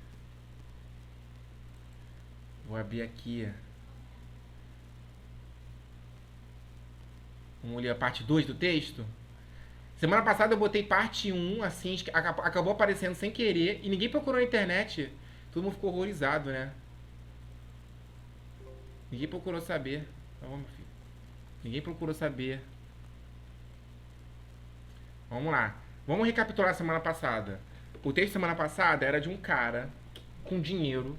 Vou abrir aqui. Vamos ler a parte 2 do texto. Semana passada eu botei parte 1, assim, acabou aparecendo sem querer e ninguém procurou na internet. Todo mundo ficou horrorizado, né? Ninguém procurou saber. Então, ninguém procurou saber. Vamos lá. Vamos recapitular a semana passada. O texto da semana passada era de um cara com dinheiro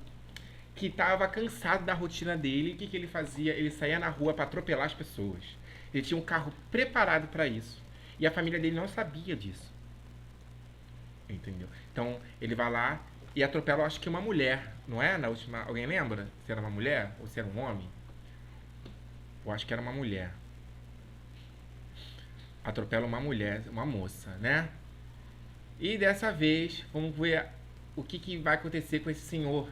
que estava cansado da rotina dele. O que ele fazia? Ele saía na rua para atropelar as pessoas. Ele tinha um carro preparado para isso. E a família dele não sabia disso. Entendeu? Então, ele vai lá e atropela, acho que uma mulher. Não é? Na última, alguém lembra? Se era uma mulher ou se era um homem? Eu acho que era uma mulher. Atropela uma mulher, uma moça, né? E dessa vez, vamos ver o que vai acontecer com esse senhor.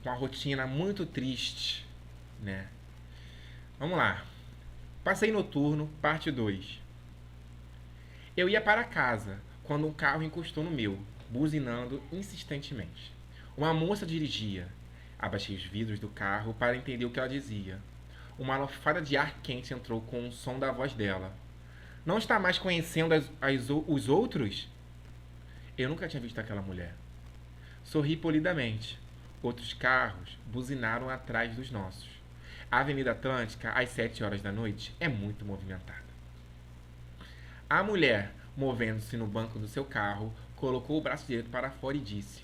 Com uma rotina muito triste, né? Vamos lá. Passeio noturno, parte 2. Eu ia para casa quando um carro encostou no meu, buzinando insistentemente. Uma moça dirigia. Abaixei os vidros do carro para entender o que ela dizia. Uma lufada de ar quente entrou com o som da voz dela. Não está mais conhecendo os outros? Eu nunca tinha visto aquela mulher. Sorri polidamente. Outros carros buzinaram atrás dos nossos. A Avenida Atlântica, às 7 horas da noite, é muito movimentada. A mulher, movendo-se no banco do seu carro, colocou o braço direito para fora e disse: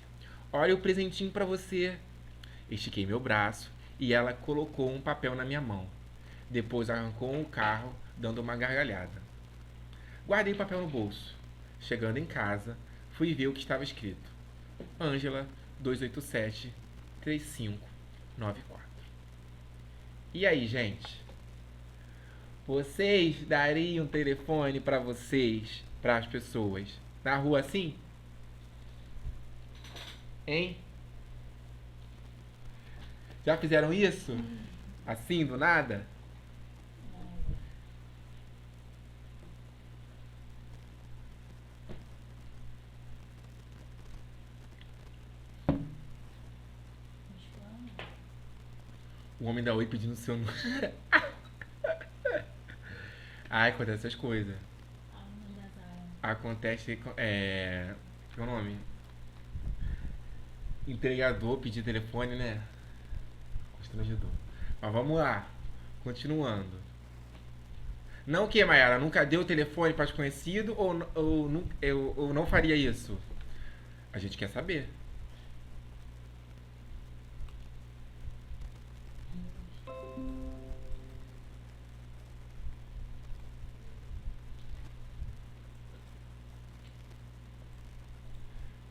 Olha o presentinho para você. Estiquei meu braço e ela colocou um papel na minha mão. Depois arrancou o carro, dando uma gargalhada. Guardei o papel no bolso. Chegando em casa, fui ver o que estava escrito. Ângela 287-3594. E aí, gente? Vocês dariam um telefone para vocês, para as pessoas, na rua assim? Hein? Já fizeram isso? Assim, do nada? O homem da Oi pedindo seu número. Ai, acontece essas coisas. Acontece. Qual é o nome? Entregador pedir telefone, né? Constrangedor. Mas vamos lá. Continuando. Não o que, Mayara? Nunca deu o telefone para desconhecido ou não faria isso? A gente quer saber.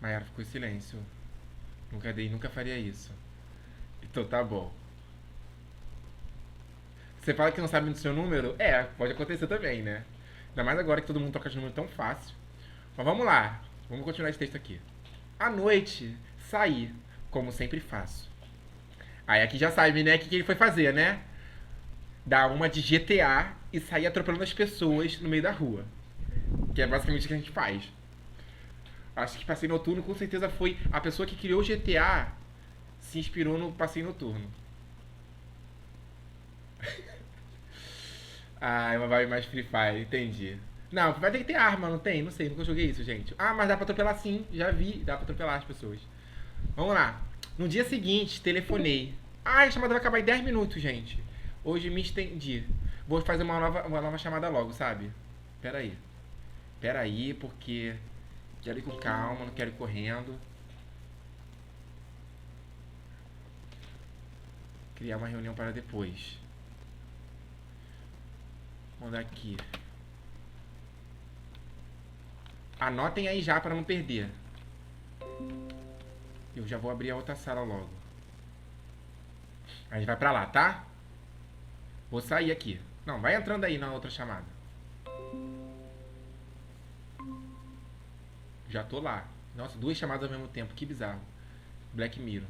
Mayara ficou em silêncio. Nunca dei, nunca faria isso. Então tá bom. Você fala que não sabe do seu número? É, pode acontecer também, né? Ainda mais agora que todo mundo troca de número tão fácil. Mas vamos lá. Vamos continuar esse texto aqui. À noite, saí, como sempre faço. Aí aqui já sabe, né, o que ele foi fazer, né? Dar uma de GTA e sair atropelando as pessoas no meio da rua. Que é basicamente o que a gente faz. Acho que passeio noturno com certeza foi a pessoa que criou o GTA se inspirou no passeio noturno. Ah, é uma vibe mais Free Fire, entendi. Não, vai ter que ter arma, não tem? Não sei, nunca joguei isso, gente. Ah, mas dá pra atropelar sim, já vi, dá pra atropelar as pessoas. Vamos lá. No dia seguinte, telefonei. Ah, a chamada vai acabar em 10 minutos, gente. Hoje me estendi. Vou fazer uma nova chamada logo, sabe? Pera aí, porque quero ir com calma, não quero ir correndo. Criar uma reunião para depois. Vou mandar aqui. Anotem aí já para não perder. Eu já vou abrir a outra sala logo. A gente vai pra lá, tá? Vou sair aqui. Não, vai entrando aí na outra chamada. Já tô lá. Nossa, 2 chamadas ao mesmo tempo. Que bizarro. Black Mirror.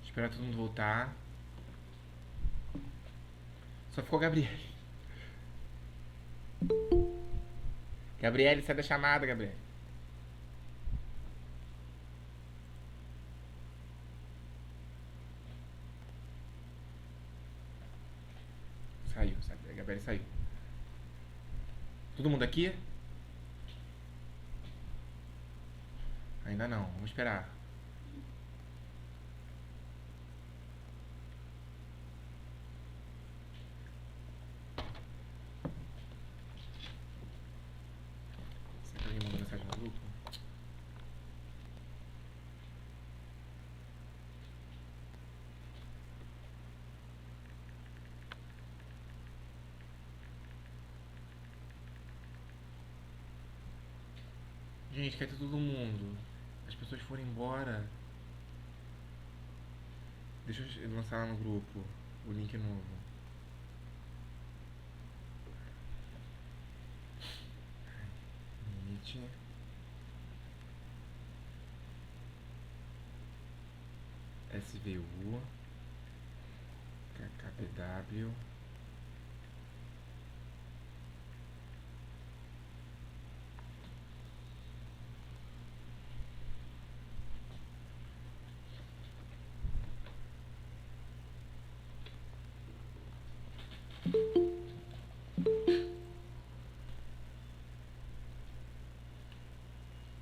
Esperar todo mundo voltar. Só ficou a Gabriele. Gabriele, sai da chamada, Gabriele. Saiu, sabe? A Gabriele saiu. Todo mundo aqui? Ainda não, vamos esperar. Será que alguém mandou mensagem no grupo? Gente, cadê todo mundo? As pessoas foram embora. Deixa eu lançar lá no grupo o link novo. Norte. SVU. KKPW.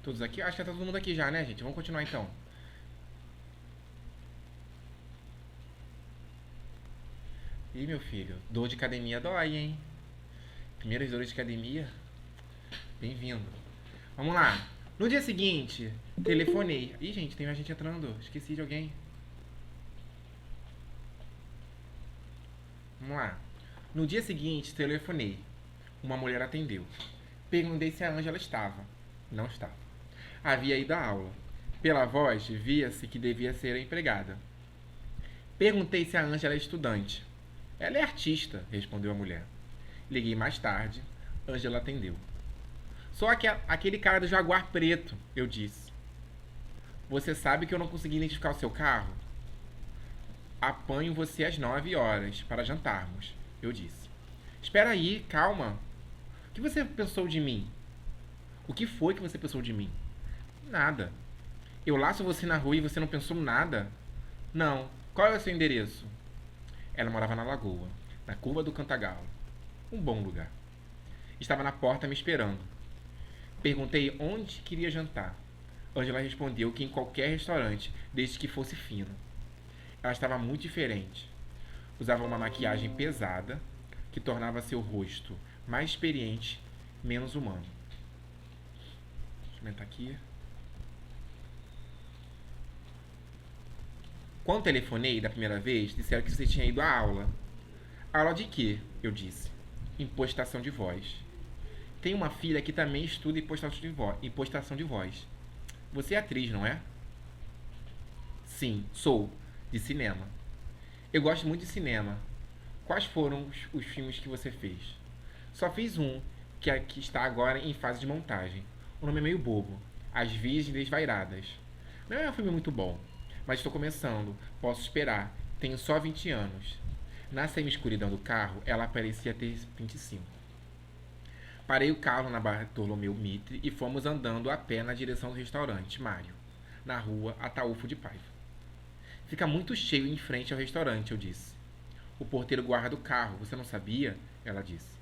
Todos aqui? Acho que tá todo mundo aqui já, né, gente? Vamos continuar então. Ih, meu filho, dor de academia dói, hein? Primeiras dores de academia. Bem-vindo. Vamos lá. No dia seguinte, telefonei. Ih, gente, tem mais gente entrando. Esqueci de alguém. Vamos lá. No dia seguinte, telefonei. Uma mulher atendeu. Perguntei se a Ângela estava. Não estava. Havia ido à aula. Pela voz, via-se que devia ser a empregada. Perguntei se a Ângela é estudante. Ela é artista, respondeu a mulher. Liguei mais tarde. Ângela atendeu. Sou aquele cara do Jaguar preto, eu disse. Você sabe que eu não consegui identificar o seu carro? Apanho você às 9 horas para jantarmos, eu disse. Espera aí, calma. O que você pensou de mim? O que foi que você pensou de mim? Nada. Eu laço você na rua e você não pensou nada? Não. Qual é o seu endereço? Ela morava na Lagoa, na curva do Cantagalo. Um bom lugar. Estava na porta me esperando. Perguntei onde queria jantar. Ângela respondeu que em qualquer restaurante, desde que fosse fino. Ela estava muito diferente. Usava uma maquiagem pesada, que tornava seu rosto mais experiente, menos humano. Deixa eu aumentar aqui. Quando telefonei da primeira vez, disseram que você tinha ido à aula. Aula de quê? Eu disse. Impostação de voz. Tem uma filha que também estuda impostação de voz. Você é atriz, não é? Sim, sou. De cinema. Eu gosto muito de cinema. Quais foram os filmes que você fez? Só fiz um, que está agora em fase de montagem. O nome é meio bobo. As Virgens Desvairadas. Não é um filme muito bom, mas estou começando. Posso esperar. Tenho só 20 anos. Na semi-escuridão do carro, ela parecia ter 25. Parei o carro na Bartolomeu Mitre e fomos andando a pé na direção do restaurante Mário, na rua Ataúfo de Paiva. Fica muito cheio em frente ao restaurante, eu disse. O porteiro guarda o carro, você não sabia? Ela disse.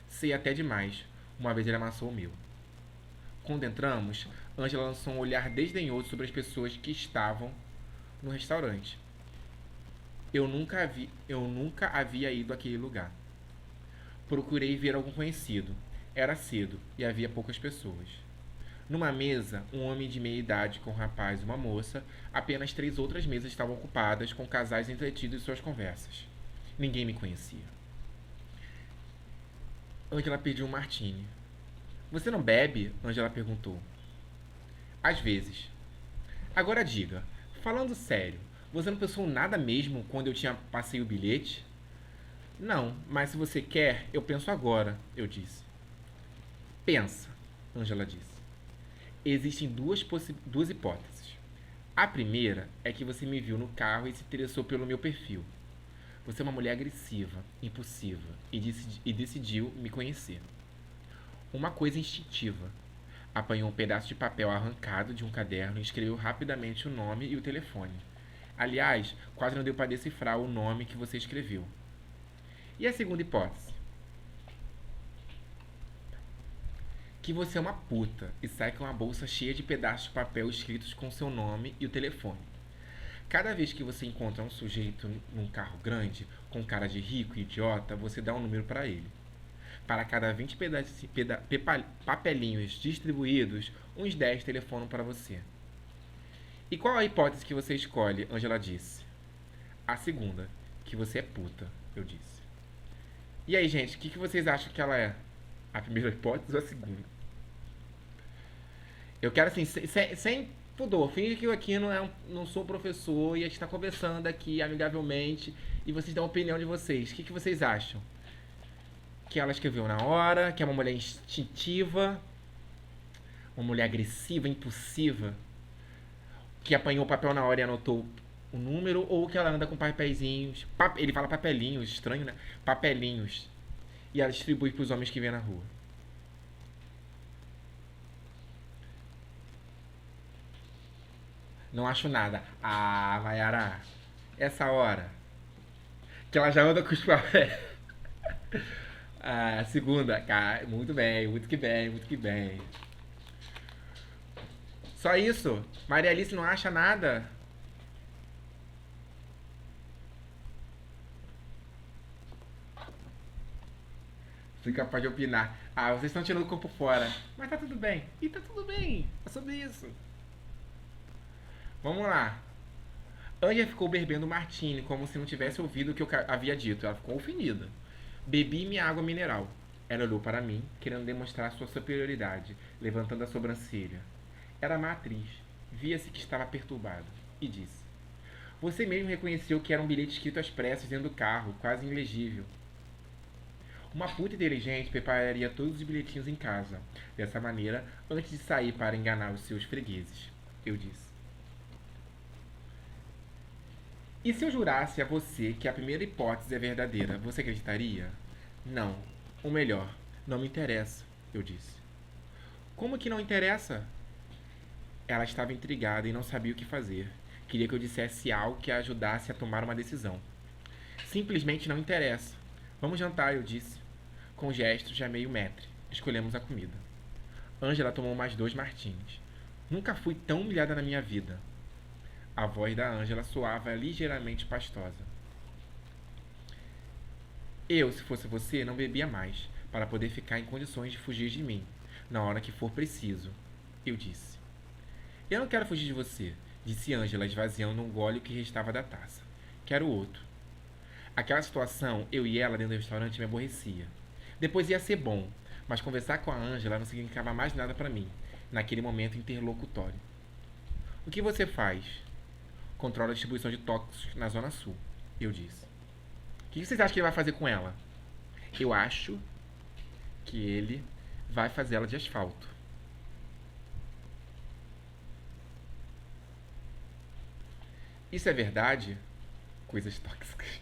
Sei até demais. Uma vez ele amassou o meu. Quando entramos, Ângela lançou um olhar desdenhoso sobre as pessoas que estavam no restaurante. Eu nunca havia ido àquele lugar. Procurei ver algum conhecido. Era cedo e havia poucas pessoas. Numa mesa, um homem de meia idade com um rapaz e uma moça, apenas 3 outras mesas estavam ocupadas com casais entretidos em suas conversas. Ninguém me conhecia. Ângela pediu um martini. Você não bebe? Ângela perguntou. Às vezes. Agora diga, falando sério, você não pensou nada mesmo quando eu passei o bilhete? Não, mas se você quer, eu penso agora, eu disse. Pensa, Ângela disse. Existem duas hipóteses. A primeira é que você me viu no carro e se interessou pelo meu perfil. Você é uma mulher agressiva, impulsiva e decidiu me conhecer. Uma coisa instintiva. Apanhou um pedaço de papel arrancado de um caderno e escreveu rapidamente o nome e o telefone. Aliás, quase não deu para decifrar o nome que você escreveu. E a segunda hipótese? Que você é uma puta e sai com uma bolsa cheia de pedaços de papel escritos com seu nome e o telefone. Cada vez que você encontra um sujeito num carro grande, com cara de rico e idiota, você dá um número para ele. Para cada 20 papelinhos distribuídos, uns 10 telefonam para você. E qual a hipótese que você escolhe? Ângela disse. A segunda, que você é puta, eu disse. E aí, gente, o que vocês acham que ela é? A primeira hipótese ou a segunda? Eu quero assim, sem pudor, finge que eu aqui não sou professor e a gente está conversando aqui amigavelmente e vocês dão a opinião de vocês. O que vocês acham? Que ela escreveu na hora, que é uma mulher instintiva, Uma mulher agressiva, impulsiva, que apanhou o papel na hora e anotou o número, ou que ela anda com papeizinhos. Ele fala papelinhos, estranho, né? Papelinhos. E ela distribui pros homens que vê na rua. Não acho nada. Ah, Mayara, essa hora que ela já anda com os papéis. Ah, segunda, cara, muito bem, muito que bem, muito que bem. Só isso? Maria Alice não acha nada? Fui capaz de opinar. Ah, vocês estão tirando o corpo fora. Mas tá tudo bem. E tá tudo bem. É sobre isso. Vamos lá. Anja ficou bebendo martini, como se não tivesse ouvido o que eu havia dito. Ela ficou ofendida. Bebi minha água mineral. Ela olhou para mim, querendo demonstrar sua superioridade, levantando a sobrancelha. Era má atriz. Via-se que estava perturbada. E disse: Você mesmo reconheceu que era um bilhete escrito às pressas dentro do carro, quase ilegível. Uma puta inteligente prepararia todos os bilhetinhos em casa, dessa maneira, antes de sair para enganar os seus fregueses. Eu disse. E se eu jurasse a você que a primeira hipótese é verdadeira, você acreditaria? Não. Ou melhor, não me interessa, eu disse. Como que não interessa? Ela estava intrigada e não sabia o que fazer. Queria que eu dissesse algo que a ajudasse a tomar uma decisão. Simplesmente não interessa. Vamos jantar, eu disse. Com gestos já meio maître, escolhemos a comida. Ângela tomou mais 2 martinis. Nunca fui tão humilhada na minha vida. A voz da Ângela soava ligeiramente pastosa. Eu, se fosse você, não bebia mais, para poder ficar em condições de fugir de mim, na hora que for preciso. Eu disse. Eu não quero fugir de você, disse Ângela, esvaziando um gole que restava da taça. Quero outro. Aquela situação, eu e ela dentro do restaurante, me aborrecia. Depois ia ser bom, mas conversar com a Ângela não significava mais nada para mim, naquele momento interlocutório. O que você faz? Controla a distribuição de tóxicos na Zona Sul, eu disse. O que vocês acham que ele vai fazer com ela? Eu acho que ele vai fazer ela de asfalto. Isso é verdade? Coisas tóxicas.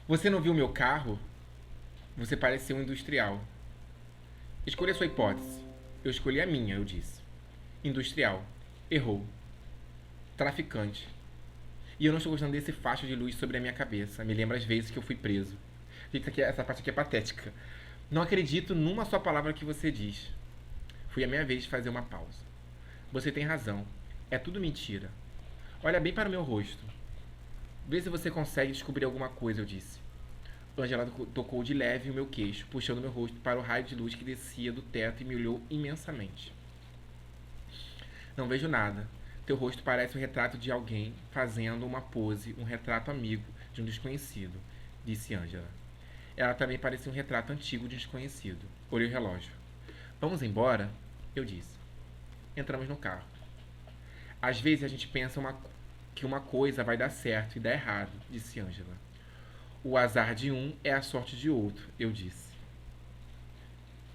Você não viu meu carro? Você parece ser um industrial. Escolha sua hipótese. Eu escolhi a minha, eu disse. Industrial. Errou. Traficante. E eu não estou gostando desse facho de luz sobre a minha cabeça. Me lembra as vezes que eu fui preso. Essa parte aqui é patética. Não acredito numa só palavra que você diz. Foi a minha vez de fazer uma pausa. Você tem razão. É tudo mentira. Olha bem para o meu rosto. Vê se você consegue descobrir alguma coisa, eu disse. Ângela tocou de leve o meu queixo, puxando meu rosto para o raio de luz que descia do teto e me olhou imensamente. Não vejo nada. Teu rosto parece um retrato de alguém fazendo uma pose, um retrato amigo de um desconhecido, disse Ângela. Ela também parecia um retrato antigo de um desconhecido. Olhei o relógio. Vamos embora? Eu disse. Entramos no carro. Às vezes a gente pensa que uma coisa vai dar certo e dá errado, disse Ângela. O azar de um é a sorte de outro, eu disse.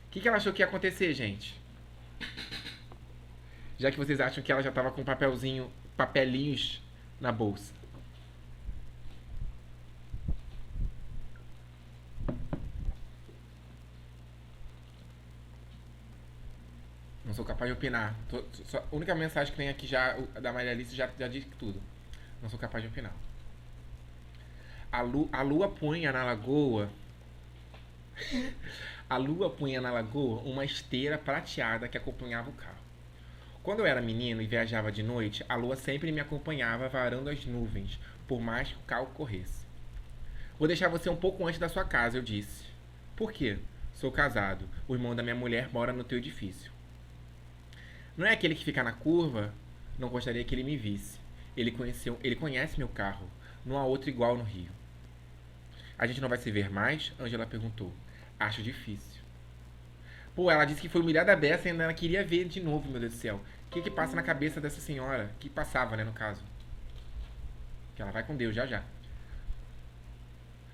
O que ela achou que ia acontecer, gente? Já que vocês acham que ela já estava com papelinhos na bolsa. Não sou capaz de opinar. A única mensagem que tem aqui já da Maria Alice já diz tudo. Não sou capaz de opinar. A lua punha na lagoa. A lua punha na lagoa uma esteira prateada que acompanhava o carro. Quando eu era menino e viajava de noite, a lua sempre me acompanhava varando as nuvens, por mais que o carro corresse. Vou deixar você um pouco antes da sua casa, eu disse. Por quê? Sou casado. O irmão da minha mulher mora no teu edifício. Não é aquele que fica na curva? Não gostaria que ele me visse. Ele conhece meu carro. Não há outro igual no Rio. A gente não vai se ver mais? Ângela perguntou. Acho difícil. Pô, ela disse que foi humilhada dessa e ainda ela queria ver de novo, meu Deus do céu. O que passa na cabeça dessa senhora? Que passava, né, no caso. Que ela vai com Deus, já já.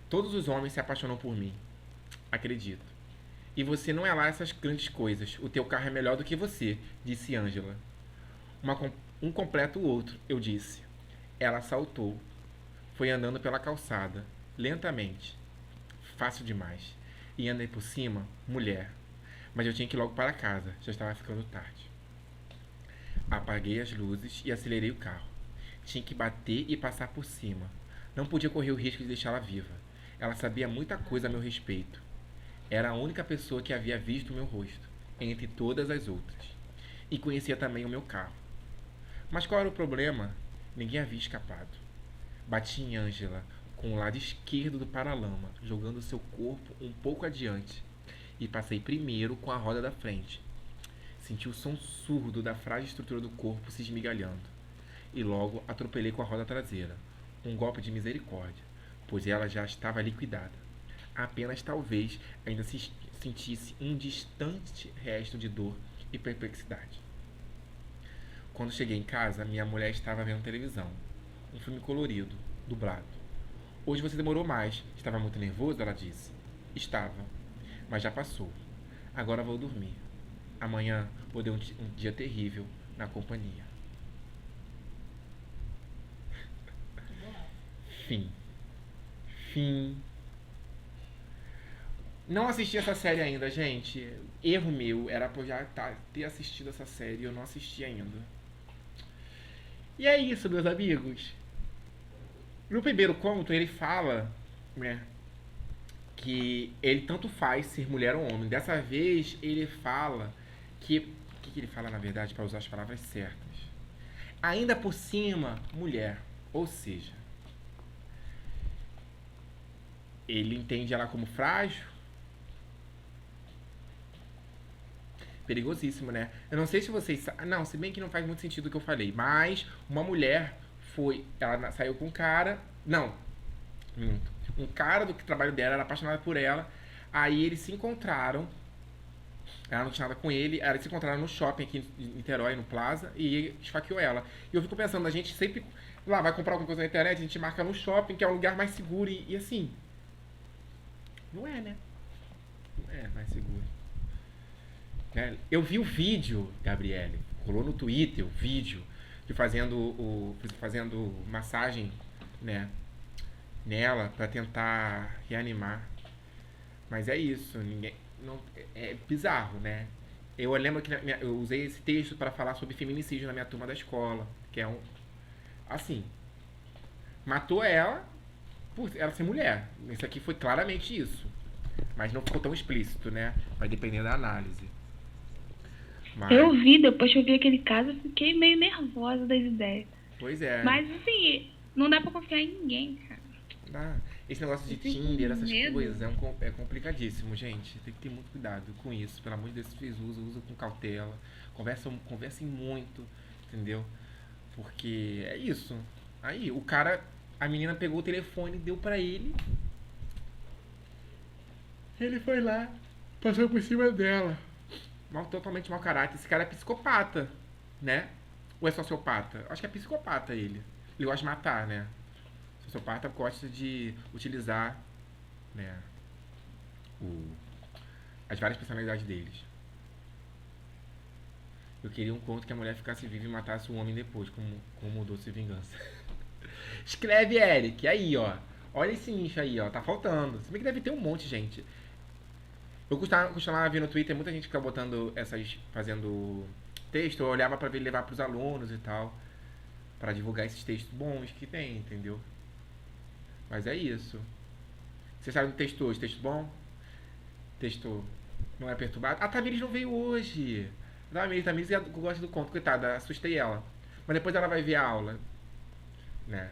Todos os homens se apaixonam por mim. Acredito. E você não é lá essas grandes coisas. O teu carro é melhor do que você, disse Ângela. Um completa o outro, eu disse. Ela saltou. Foi andando pela calçada, lentamente. Fácil demais. E andei por cima, mulher. Mas eu tinha que ir logo para casa, já estava ficando tarde. Apaguei as luzes e acelerei o carro. Tinha que bater e passar por cima. Não podia correr o risco de deixá-la viva. Ela sabia muita coisa a meu respeito. Era a única pessoa que havia visto o meu rosto, entre todas as outras. E conhecia também o meu carro. Mas qual era o problema? Ninguém havia escapado. Bati em Ângela com o lado esquerdo do paralama, jogando seu corpo um pouco adiante. E passei primeiro com a roda da frente. Senti o som surdo da frágil estrutura do corpo se esmigalhando. E logo atropelei com a roda traseira. Um golpe de misericórdia, pois ela já estava liquidada. Apenas talvez ainda se sentisse um distante resto de dor e perplexidade. Quando cheguei em casa, minha mulher estava vendo televisão. Um filme colorido, dublado. Hoje você demorou mais. Estava muito nervoso? Ela disse. Estava, mas já passou. Agora vou dormir. Amanhã vou ter um dia terrível na companhia. Fim. Não assisti essa série ainda, gente. Erro meu. Era pra eu já ter assistido essa série e eu não assisti ainda. E é isso, meus amigos. No primeiro conto, ele fala, né, que ele tanto faz ser mulher ou homem. Dessa vez, ele fala que... O que ele fala, na verdade, para usar as palavras certas? Ainda por cima, mulher. Ou seja, ele entende ela como frágil. Perigosíssimo, né? Eu não sei se vocês... Não, se bem que não faz muito sentido o que eu falei. Mas uma mulher foi... Ela saiu com um cara... Não. Um cara do trabalho dela, era apaixonado por ela. Aí eles se encontraram. Ela não tinha nada com ele. Eles se encontraram no shopping aqui em Niterói, no Plaza. E esfaqueou ela. E eu fico pensando, a gente sempre... Lá, vai comprar alguma coisa na internet, a gente marca no shopping, que é um lugar mais seguro. E assim... Não é, né? Não é mais seguro. Eu vi o vídeo, Gabriele, rolou no Twitter o vídeo de fazendo massagem, né, nela para tentar reanimar. Mas é isso, é bizarro, né? Eu lembro que eu usei esse texto para falar sobre feminicídio na minha turma da escola, que é assim, matou ela por ela ser mulher. Isso aqui foi claramente isso, mas não ficou tão explícito, né? Vai depender da análise. Mas... Eu vi, depois que eu vi aquele caso, eu fiquei meio nervosa das ideias. Pois é. Mas assim, não dá pra confiar em ninguém, cara. Dá. Esse negócio de Tinder, essas coisas, é complicadíssimo, gente. Tem que ter muito cuidado com isso. Pelo amor de Deus, se fez usa com cautela. Conversem muito, entendeu? Porque é isso. Aí, a menina pegou o telefone, deu pra ele. Ele foi lá, passou por cima dela. Totalmente mau caráter. Esse cara é psicopata, né? Ou é sociopata? Acho que é psicopata ele. Ele gosta de matar, né? Sociopata gosta de utilizar, né, as várias personalidades deles. Eu queria um conto que a mulher ficasse viva e matasse o homem depois, como Doce Vingança. Escreve, Eric. Aí, ó. Olha esse nicho aí, ó. Tá faltando. Se bem que deve ter um monte, gente. Eu costumava ver no Twitter muita gente ficar fazendo texto. Eu olhava pra levar pros alunos e tal, pra divulgar esses textos bons que tem, entendeu? Mas é isso. Você sabe do texto hoje? Texto bom? Texto não é perturbado? A Tamires não veio hoje. Tamires gosta do conto, coitada, assustei ela. Mas depois ela vai ver a aula, né?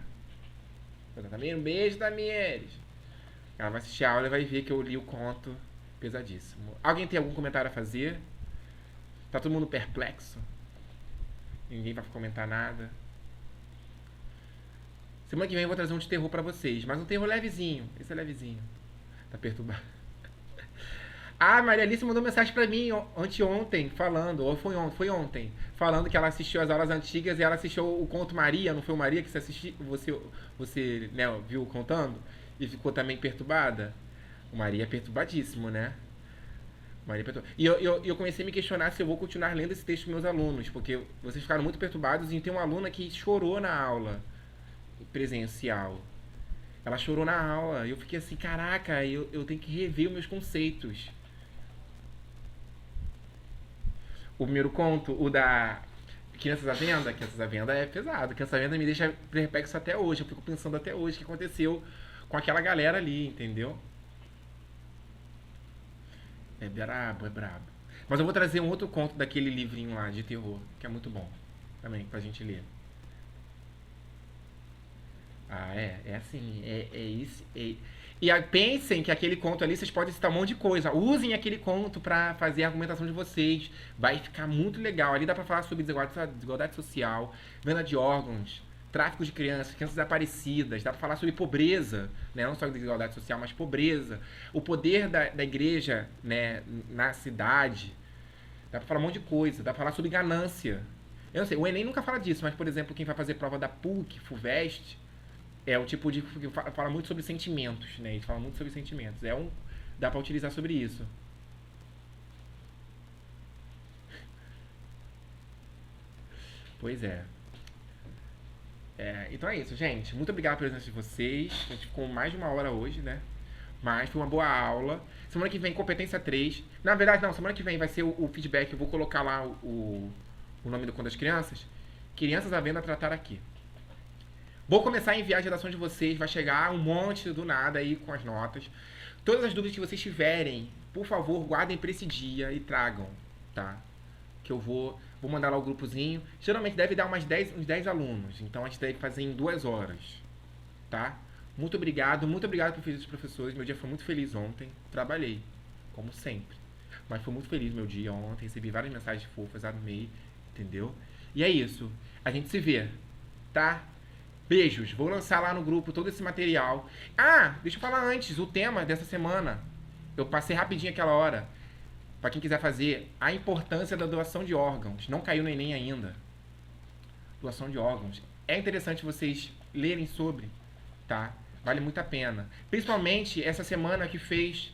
Tamires, um beijo, Tamires. Ela vai assistir a aula e vai ver que eu li o conto. Pesadíssimo. Alguém tem algum comentário a fazer? Tá todo mundo perplexo? Ninguém vai comentar nada? Semana que vem eu vou trazer um de terror pra vocês. Mas um terror levezinho. Esse é levezinho. Tá perturbado. Maria Alice mandou mensagem pra mim anteontem, falando, ou foi ontem, falando que ela assistiu as aulas antigas e ela assistiu o conto Maria, não foi o Maria que você assistiu, você né, viu contando? E ficou também perturbada? O Maria é perturbadíssimo, né? Maria Petrona. E eu comecei a me questionar se eu vou continuar lendo esse texto para meus alunos, porque vocês ficaram muito perturbados e tem uma aluna que chorou na aula presencial. Ela chorou na aula. E eu fiquei assim, caraca, eu tenho que rever os meus conceitos. O primeiro conto, o da Crianças à Venda. Crianças à Venda é pesado. Crianças à Venda me deixa perplexo até hoje. Eu fico pensando até hoje o que aconteceu com aquela galera ali, entendeu? É brabo, é brabo. Mas eu vou trazer um outro conto daquele livrinho lá de terror, que é muito bom também pra gente ler. Ah, é assim, é isso. E aí, pensem que aquele conto ali vocês podem citar um monte de coisa. Usem aquele conto pra fazer a argumentação de vocês. Vai ficar muito legal. Ali dá pra falar sobre desigualdade social, venda de órgãos, tráfico de crianças, crianças desaparecidas. Dá pra falar sobre pobreza, né? Não só desigualdade social, mas pobreza. O poder da igreja, né, na cidade. Dá pra falar um monte de coisa. Dá pra falar sobre ganância. Eu não sei, o Enem nunca fala disso, mas, por exemplo, quem vai fazer prova da PUC, FUVEST, é o tipo de que fala muito sobre sentimentos, né? Ele fala muito sobre sentimentos. Dá pra utilizar sobre isso. Pois é. Então é isso, gente. Muito obrigado pela presença de vocês. A gente ficou mais de uma hora hoje, né? Mas foi uma boa aula. Semana que vem, competência 3. Na verdade, não. Semana que vem vai ser o feedback. Eu vou colocar lá o nome do Conto das Crianças. Crianças à Venda a tratar aqui. Vou começar a enviar a redação de vocês. Vai chegar um monte do nada aí com as notas. Todas as dúvidas que vocês tiverem, por favor, guardem para esse dia e tragam, tá? Que eu vou mandar lá o grupozinho. Geralmente deve dar uns 10 alunos. Então a gente deve fazer em 2 horas, tá? Muito obrigado por fazer os professores. Meu dia foi muito feliz ontem. Trabalhei, como sempre. Mas foi muito feliz meu dia ontem. Recebi várias mensagens fofas, amei, entendeu? E é isso. A gente se vê, tá? Beijos. Vou lançar lá no grupo todo esse material. Ah, deixa eu falar antes. O tema dessa semana. Eu passei rapidinho aquela hora. Pra quem quiser fazer. A importância da doação de órgãos. Não caiu no Enem ainda. Doação de órgãos. É interessante vocês lerem sobre, tá? Vale muito a pena. Principalmente essa semana que fez,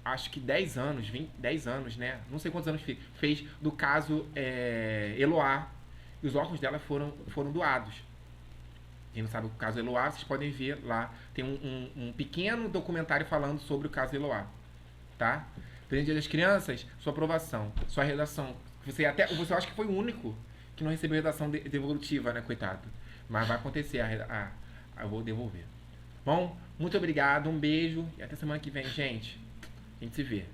acho que 10 anos, 10 anos, né? Não sei quantos anos fez do caso Eloá. E os órgãos dela foram doados. Quem não sabe o caso Eloá, vocês podem ver lá. Tem um pequeno documentário falando sobre o caso Eloá. Tá? Presente das Crianças, sua aprovação, sua redação. Você acha que foi o único que não recebeu redação devolutiva, né, coitado? Mas vai acontecer, eu vou devolver. Bom, muito obrigado, um beijo e até semana que vem, gente. A gente se vê.